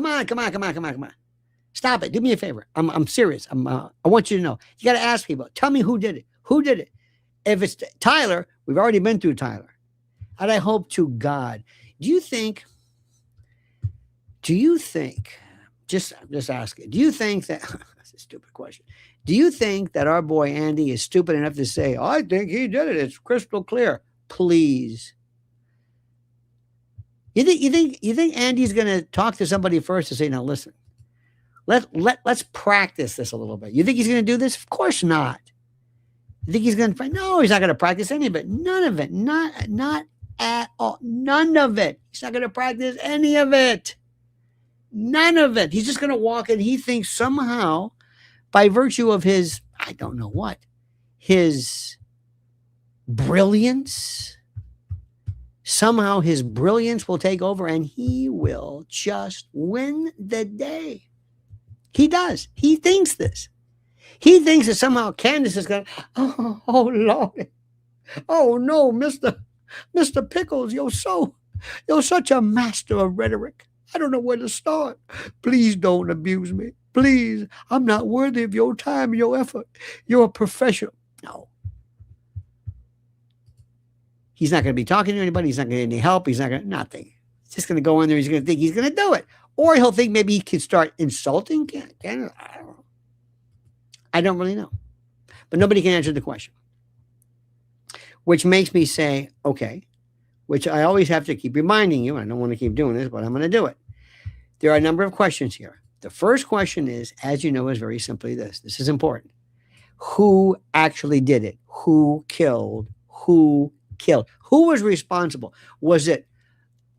Stop it. Do me a favor. I'm serious. I want you to know. You got to ask people. Tell me who did it. Who did it? If it's Tyler, we've already been through Tyler. And I hope to God. Do you think, just ask it. Do you think that, that's a stupid question. Do you think that our boy Andy is stupid enough to say, I think he did it. It's crystal clear. Please. You think Andy's going to talk to somebody first to say, now listen, let's practice this a little bit. You think he's going to do this? Of course not. You think he's going to, no, he's not going to practice any of it. None of it. Not at all. None of it. He's not going to practice any of it. None of it. He's just going to walk and he thinks somehow by virtue of his, I don't know what, his brilliance, somehow his brilliance will take over and he will just win the day. He does. He thinks this. He thinks that somehow Candace is going to, oh Lord. Oh no, Mr. Pickles, you're such a master of rhetoric. I don't know where to start. Please don't abuse me. Please, I'm not worthy of your time and your effort. You're a professional. No. He's not going to be talking to anybody. He's not going to get any help. He's not going to, nothing. He's just going to go in there. He's going to think he's going to do it. Or he'll think maybe he can start insulting Candace. I don't know. I don't really know. But nobody can answer the question. Which makes me say, okay, which I always have to keep reminding you. I don't want to keep doing this, but I'm going to do it. There are a number of questions here. The first question is, as you know, is very simply this. This is important. Who actually did it? Who killed? Who killed? Who was responsible? Was it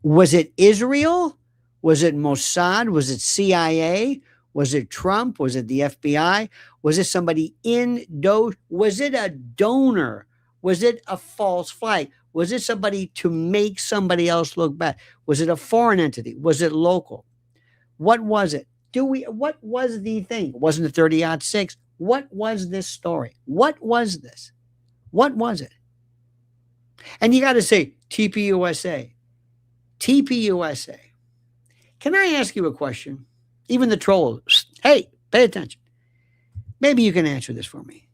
Israel? Was it Mossad? Was it CIA? Was it Trump? Was it the FBI? Was it somebody in Doge? Was it a donor? Was it a false flag? Was it somebody to make somebody else look bad? Was it a foreign entity? Was it local? What was it? What was the thing? Wasn't it 30-06? What was this story? What was this? What was it? And you got to say, TPUSA. TPUSA. Can I ask you a question? Even the trolls. Hey, pay attention. Maybe you can answer this for me.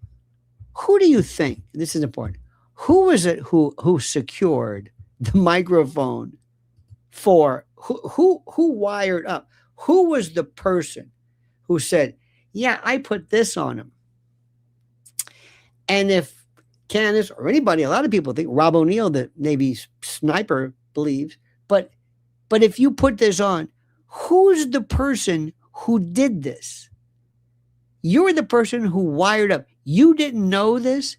Who do you think, this is important, who was it who secured the microphone for, who wired up? Who was the person who said, yeah, I put this on him? And if Candace or anybody, a lot of people think Rob O'Neill, the Navy sniper, believes, but if you put this on, who's the person who did this? You're the person who wired up. You didn't know this?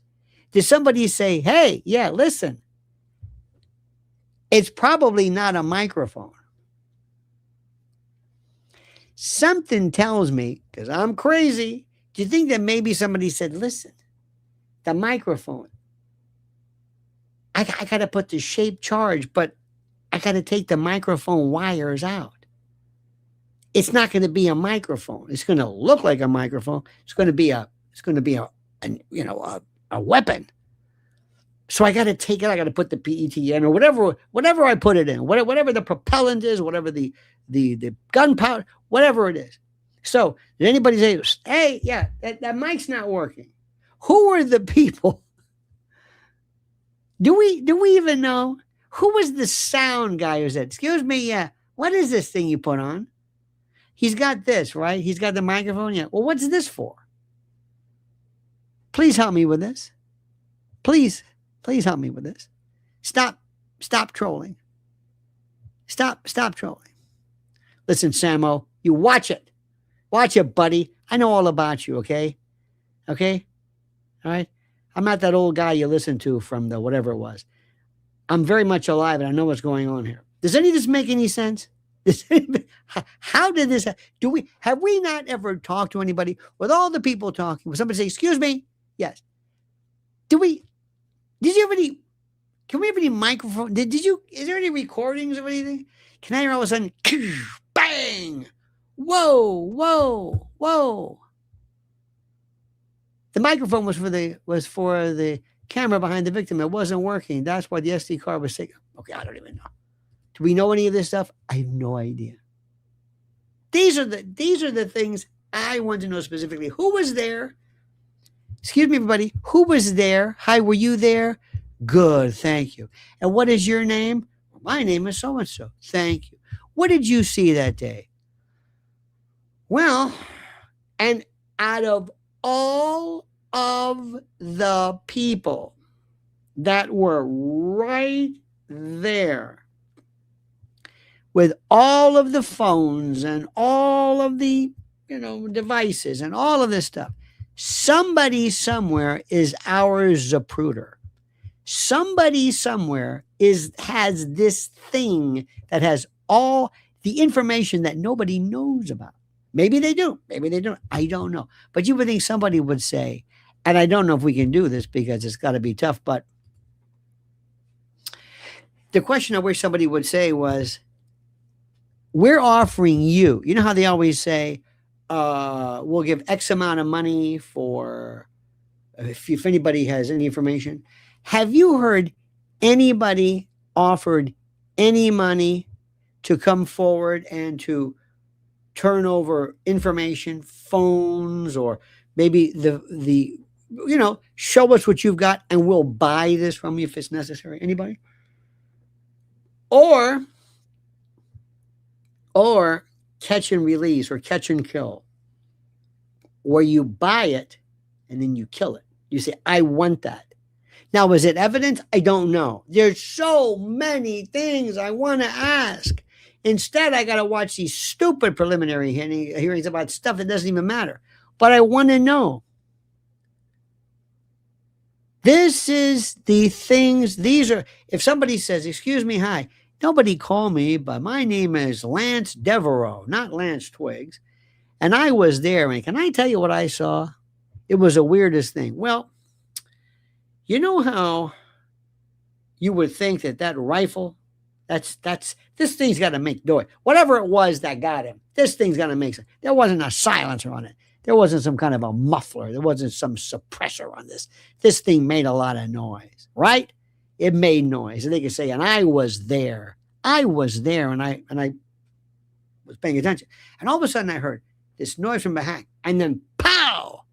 Did somebody say, hey, yeah, listen, it's probably not a microphone? Something tells me, because I'm crazy, do you think that maybe somebody said, listen, the microphone, I got to put the shape charge, but I got to take the microphone wires out. It's not going to be a microphone. It's going to look like a microphone. It's going to be a weapon. So I got to take it. I got to put the PET in, or whatever I put it in, whatever the propellant is, whatever the gunpowder, whatever it is. So did anybody say, hey, yeah, that mic's not working? Who were the people? Do we even know? Who was the sound guy who said, excuse me, yeah, what is this thing you put on? He's got this, right? He's got the microphone. Yeah. Well, what's this for? Please help me with this. Please help me with this. Stop trolling. Stop trolling. Listen, Samo, you watch it. Watch it, buddy. I know all about you, okay? Okay? All right? I'm not that old guy you listened to from the whatever it was. I'm very much alive and I know what's going on here. Does any of this make any sense? How did this have we not ever talked to anybody with all the people talking? Would somebody say, excuse me? Yes. Did you have any, can we have any microphone? Is there any recordings of anything? Can I hear all of a sudden, bang, whoa. The microphone was for the camera behind the victim. It wasn't working. That's why the SD card was taken. Okay, I don't even know. Do we know any of this stuff? I have no idea. These are the things I want to know specifically. Who was there? Excuse me, everybody. Who was there? Hi, were you there? Good, thank you. And what is your name? Well, my name is so-and-so. Thank you. What did you see that day? Well, and out of all of the people that were right there with all of the phones and all of the, devices and all of this stuff, somebody somewhere is our Zapruder. Somebody somewhere has this thing that has all the information that nobody knows about. Maybe they do. Maybe they don't. I don't know. But you would think somebody would say, and I don't know if we can do this because it's got to be tough, but the question I wish somebody would say was, we're offering you, you know how they always say, we'll give X amount of money for, if anybody has any information. Have you heard anybody offered any money to come forward and to turn over information, phones, or maybe the show us what you've got and we'll buy this from you if it's necessary? Anybody? Or catch and release or catch and kill, where you buy it and then you kill it. You say, I want that. Now, is it evidence? I don't know. There's so many things I want to ask. Instead, I got to watch these stupid preliminary hearings about stuff that doesn't even matter. But I want to know. This is the things, these are, if somebody says, excuse me, hi, nobody call me, but my name is Lance Devereaux, not Lance Twiggs. And I was there. And can I tell you what I saw? It was the weirdest thing. Well, you know how you would think that rifle, this thing's got to make noise. Whatever it was that got him, this thing's got to make sense. There wasn't a silencer on it. There wasn't some kind of a muffler. There wasn't some suppressor on this. This thing made a lot of noise, right? It made noise. And they could say, and I was there. I was there, and I was paying attention. And all of a sudden I heard this noise from behind, and then pow!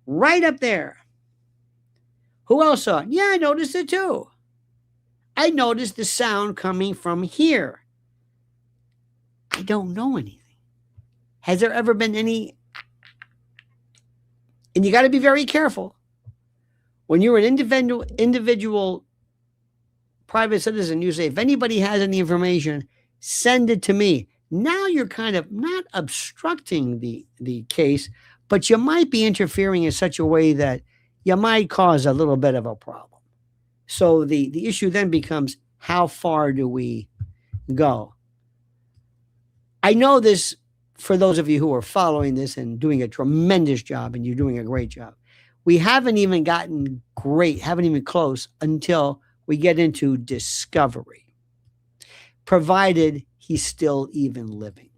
Right up there. Who else saw it? Yeah, I noticed it too. I noticed the sound coming from here. I don't know anything. Has there ever been any? And you got to be very careful. When you're an individual private citizen, you say, if anybody has any information, send it to me. Now you're kind of not obstructing the case, but you might be interfering in such a way that you might cause a little bit of a problem. So the issue then becomes, how far do we go? I know this, for those of you who are following this and doing a tremendous job, and you're doing a great job. We haven't even gotten close until we get into discovery, provided he's still even living.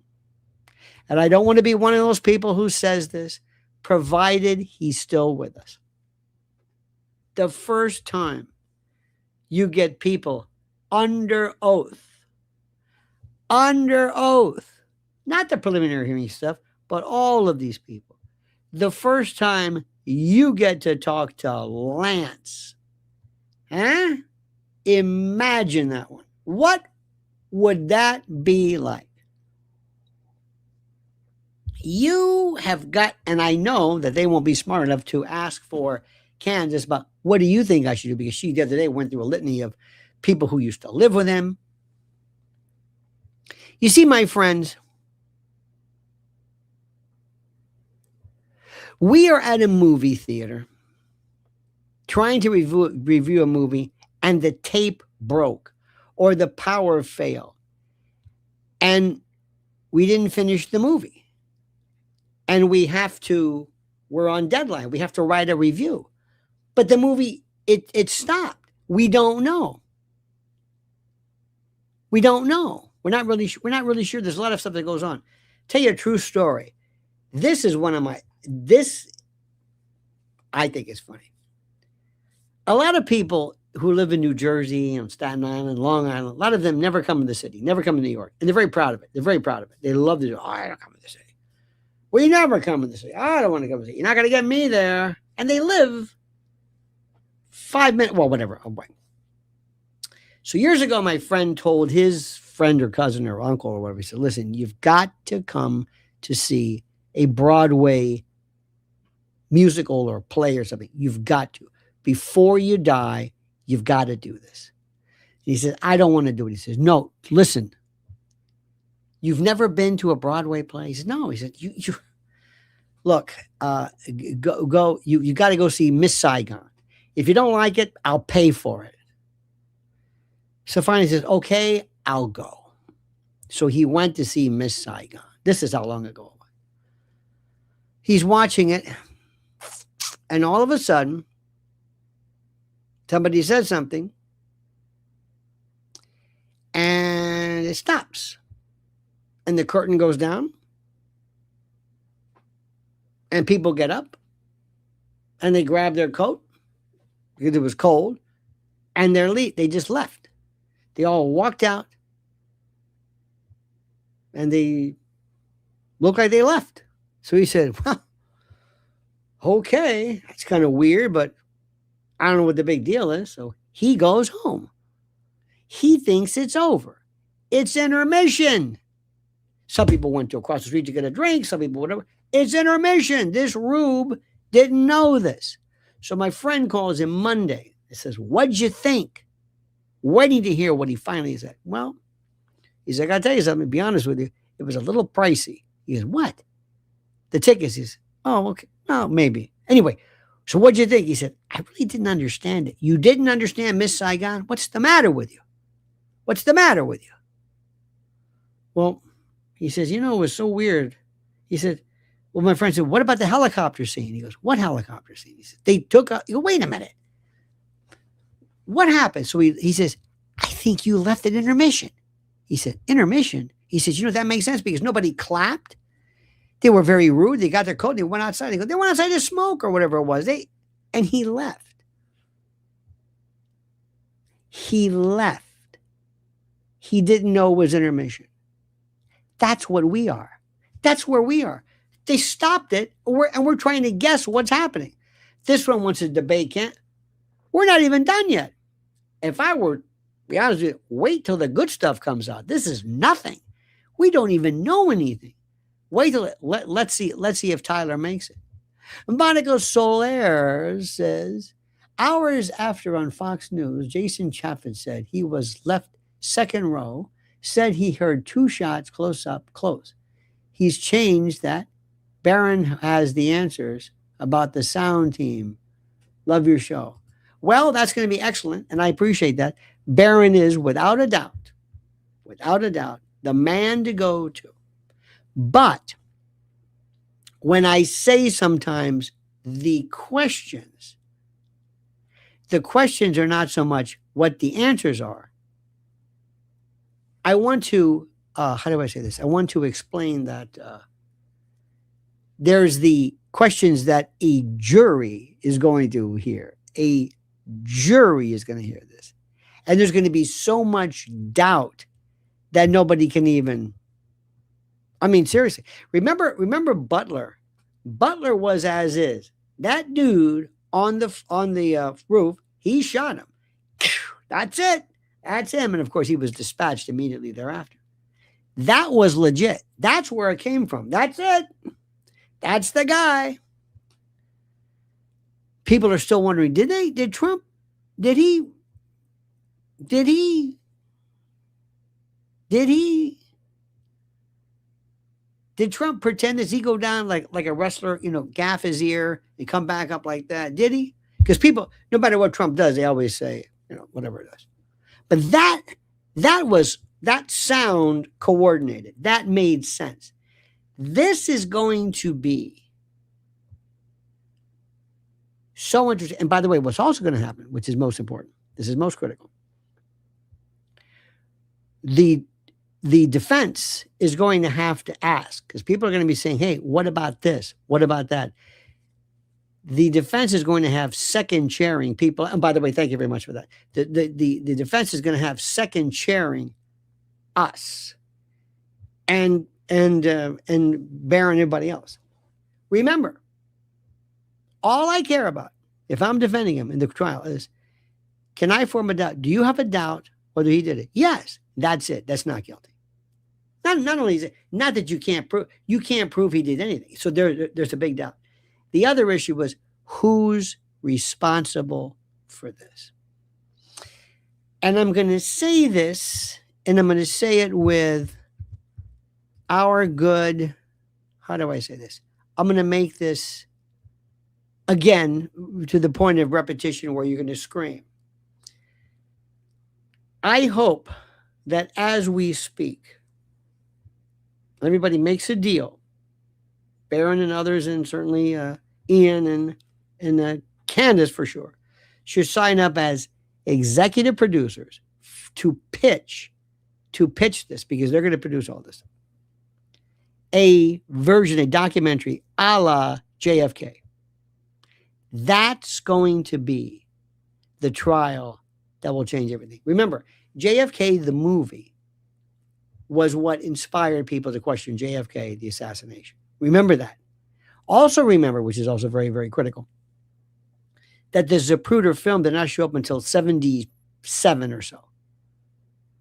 And I don't want to be one of those people who says this, provided he's still with us. The first time you get people under oath, not the preliminary hearing stuff, but all of these people. The first time you get to talk to Lance, huh? Imagine that one. What would that be like? You have got, and I know that they won't be smart enough to ask for Kansas about what do you think I should do? Because she the other day went through a litany of people who used to live with him. You see, my friends, we are at a movie theater trying to review a movie and the tape broke or the power failed. And we didn't finish the movie. And we're on deadline. We have to write a review. But the movie, it stopped. We don't know. We don't know. We're not really sure. There's a lot of stuff that goes on. Tell you a true story. This is this I think is funny. A lot of people who live in New Jersey and Staten Island, Long Island, a lot of them never come to the city, never come to New York. And they're very proud of it. They love to do it. Oh, I don't come to the city. Well, you never come to the city. I don't want to come to the city. You're not going to get me there. And they live 5 minutes, well, whatever. Oh, right. So years ago, my friend told his friend or cousin or uncle or whatever, he said, listen, you've got to come to see a Broadway musical or play or something. You've got to. Before you die, you've got to do this. And he says, I don't want to do it. He says, no, listen. You've never been to a Broadway play? He said, no. He said, you look, go. You got to go see Miss Saigon. If you don't like it, I'll pay for it. So finally he says, okay, I'll go. So he went to see Miss Saigon. This is how long ago it was. He's watching it, and all of a sudden, somebody says something, and it stops. And the curtain goes down, and people get up, and they grab their coat, because it was cold, and they just left. They all walked out, and they looked like they left. So he said, well, okay, that's kind of weird, but I don't know what the big deal is. So he goes home. He thinks it's over. It's intermission. Some people went to across the street to get a drink. Some people, whatever. It's intermission. This rube didn't know this. So my friend calls him Monday. He says, what'd you think? Waiting to hear what he finally said. Well, he's like, I gotta tell you something, to be honest with you, it was a little pricey. He goes, what? The tickets. He says, oh, okay. Oh, maybe. Anyway, so what'd you think? He said, I really didn't understand it. You didn't understand Miss Saigon? What's the matter with you? What's the matter with you? Well, he says, it was so weird. He said, well, my friend said, what about the helicopter scene? He goes, what helicopter scene? He said, they took out, wait a minute. What happened? So he says, I think you left at intermission. He said, intermission? He says, that makes sense because nobody clapped. They were very rude. They got their coat. They went outside. They went outside to smoke or whatever it was. And he left. He left. He didn't know it was intermission. That's what we are. That's where we are. They stopped it, and we're trying to guess what's happening. This one wants to debate Kent. We're not even done yet. If I were, to be honest with you, wait till the good stuff comes out. This is nothing. We don't even know anything. Wait till let's see if Tyler makes it. Monica Soler says, hours after on Fox News, Jason Chaffin said he was left second row, said he heard 2 shots close. He's changed that. Barron has the answers about the sound team. Love your show. Well, that's going to be excellent, and I appreciate that. Barron is, without a doubt, the man to go to. But when I say sometimes the questions are not so much what the answers are. I want to, how do I say this? I want to explain that there's the questions that a jury is going to hear. A jury is going to hear this. And there's going to be so much doubt that nobody can even I mean, seriously. Remember Butler. Butler was as is. That dude on the roof, he shot him. That's it. That's him. And of course, he was dispatched immediately thereafter. That was legit. That's where it came from. That's it. That's the guy. People are still wondering, did Trump, did he Trump pretend his ego down like a wrestler, gaff his ear and come back up like that? Did he? Because people, no matter what Trump does, they always say, whatever it is. But that sound coordinated. That made sense. This is going to be so interesting. And by the way, what's also going to happen, which is most important, this is most critical. The defense is going to have to ask, because people are going to be saying, hey, what about this? What about that? The defense is going to have second chairing people. And by the way, thank you very much for that. The defense is going to have second chairing us and Barron and everybody else. Remember, all I care about, if I'm defending him in the trial, is, can I form a doubt? Do you have a doubt whether he did it? Yes, that's it. That's not guilty. Not only is it not that you can't prove he did anything. So there's a big doubt. The other issue was, who's responsible for this? And I'm going to say this, and I'm going to say it with our good, how do I say this? I'm going to make this, again, to the point of repetition where you're going to scream. I hope that as we speak, everybody makes a deal. Barron and others, and certainly Ian and Candace for sure, should sign up as executive producers to pitch this, because they're going to produce all this. A version, a documentary a la JFK. That's going to be the trial that will change everything. Remember, JFK, the movie, was what inspired people to question JFK, the assassination. Remember that. Also remember, which is also very, very critical, that the Zapruder film did not show up until 77 or so.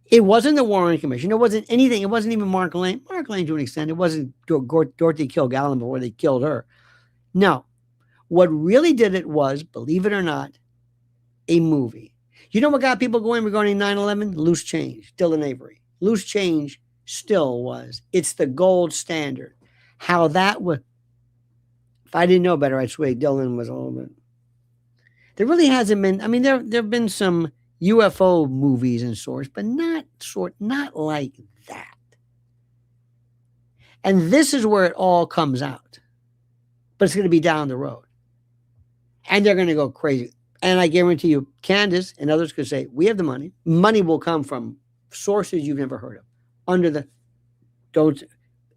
It wasn't the Warren Commission. It wasn't anything. It wasn't even Mark Lane. Mark Lane, to an extent. It wasn't Dorothy Kilgallen before they killed her. No. What really did it was, believe it or not, a movie. You know what got people going regarding 9/11? Loose change. Dylan Avery. Loose change still was. It's the gold standard. How that was. If I didn't know better, I'd swear Dylan was a little bit. There really hasn't been. I mean, there have been some UFO movies and sorts, but not like that. And this is where it all comes out. But it's going to be down the road. And they're going to go crazy. And I guarantee you, Candace and others could say, we have the money. Money will come from sources you've never heard of, under the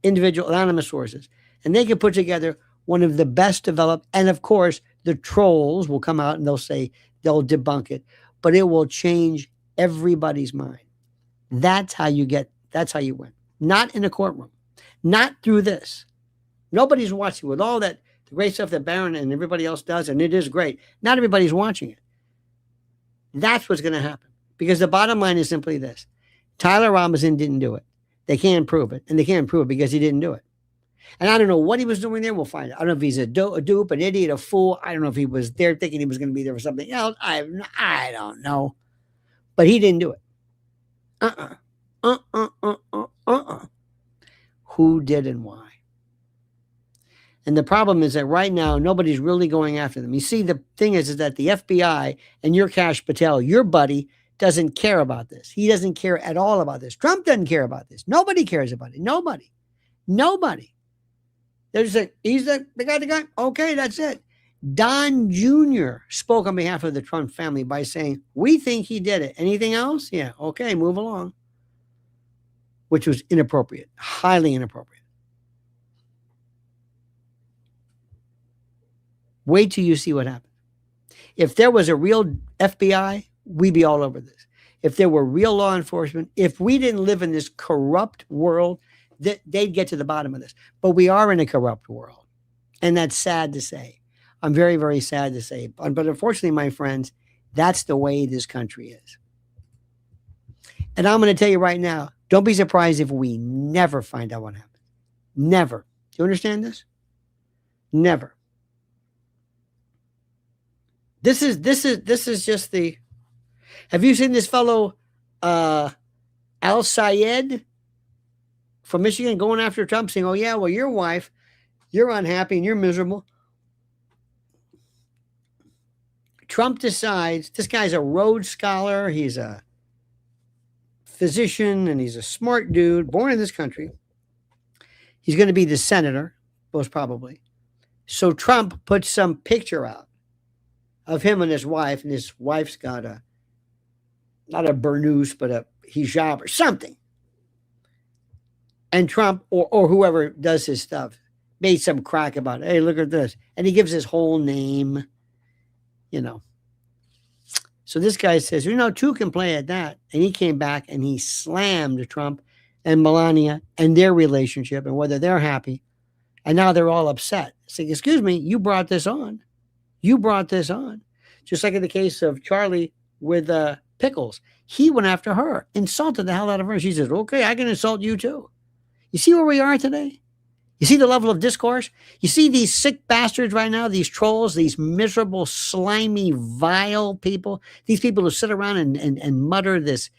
individual anonymous sources. And they can put together one of the best developed. And of course, the trolls will come out and they'll debunk it. But it will change everybody's mind. That's how you win. Not in a courtroom. Not through this. Nobody's watching with all that, the great stuff that Barron and everybody else does, and it is great. Not everybody's watching it. That's what's going to happen. Because the bottom line is simply this. Tyler Robinson didn't do it. They can't prove it. And they can't prove it because he didn't do it. And I don't know what he was doing there. We'll find out. I don't know if he's a dupe, an idiot, a fool. I don't know if he was there thinking he was going to be there for something else. I don't know. But he didn't do it. Who did and why? And the problem is that right now, nobody's really going after them. You see, the thing is that the FBI and your Kash Patel, your buddy, doesn't care about this. He doesn't care at all about this. Trump doesn't care about this. Nobody cares about it. Nobody. They're just like, he's the guy. Okay, that's it. Don Jr. spoke on behalf of the Trump family by saying, we think he did it. Anything else? Yeah, okay, move along. Which was inappropriate, highly inappropriate. Wait till you see what happens. If there was a real FBI, we'd be all over this. If there were real law enforcement, if we didn't live in this corrupt world, they'd get to the bottom of this. But we are in a corrupt world. And that's sad to say. I'm very, very sad to say. But unfortunately, my friends, that's the way this country is. And I'm going to tell you right now, don't be surprised if we never find out what happened. Never. Do you understand this? Never. This is just the. Have you seen this fellow, Al Sayed from Michigan, going after Trump, saying, "Oh yeah, well your wife, you're unhappy and you're miserable." Trump decides, this guy's a Rhodes Scholar, he's a physician, and he's a smart dude, born in this country. He's going to be the senator, most probably. So Trump puts some picture out of him and his wife's got a, not a burnous, but a hijab or something. And Trump, or whoever does his stuff, made some crack about it. Hey, look at this. And he gives his whole name, you know. So this guy says, you know, two can play at that. And he came back and he slammed Trump and Melania and their relationship and whether they're happy. And now they're all upset. Saying, excuse me, you brought this on. You brought this on. Just like in the case of Charlie with Pickles. He went after her, insulted the hell out of her. She says, okay, I can insult you too. You see where we are today? You see the level of discourse? You see these sick bastards right now, these trolls, these miserable, slimy, vile people, these people who sit around and mutter this,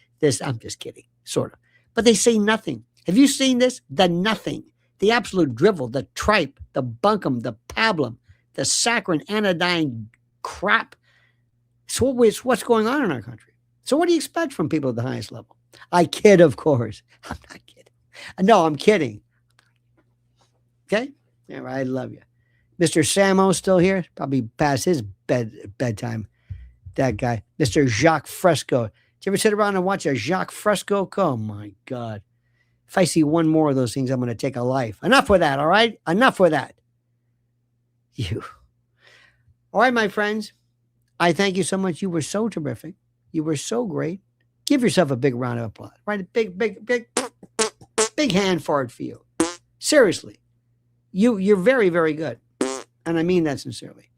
I'm just kidding, sort of. But they say nothing. Have you seen this? The nothing, the absolute drivel, the tripe, the bunkum, the pablum, the saccharine anodyne crap. So what's going on in our country? So what do you expect from people at the highest level? I kid, of course. I'm not kidding. No, I'm kidding. Okay? Yeah, I love you. Mr. Samo's still here. Probably past his bedtime. That guy. Mr. Jacques Fresco. Did you ever sit around and watch a Jacques Fresco? Oh, my God. If I see one more of those things, I'm going to take a life. Enough with that, all right? Enough with that. You. All right, my friends. I thank you so much. You were so terrific. You were so great. Give yourself a big round of applause. Right? A big hand for it for you. Seriously. You're very, very good. And I mean that sincerely.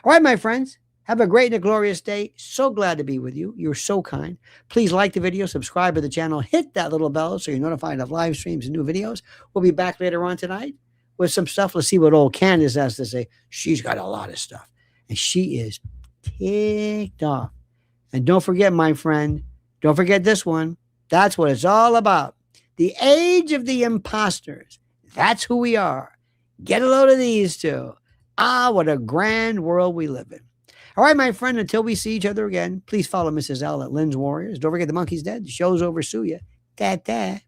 All right, my friends. Have a great and a glorious day. So glad to be with you. You're so kind. Please like the video, subscribe to the channel, hit that little bell so you're notified of live streams and new videos. We'll be back later on tonight with some stuff. Let's see what old Candace has to say. She's got a lot of stuff. And she is ticked off. And don't forget, my friend, don't forget this one. That's what it's all about. The age of the imposters. That's who we are. Get a load of these two. Ah, what a grand world we live in. All right, my friend, until we see each other again, please follow Mrs. L at Lynn's Warriors. Don't forget the monkey's dead. The show's over. Sue ya. Da-da.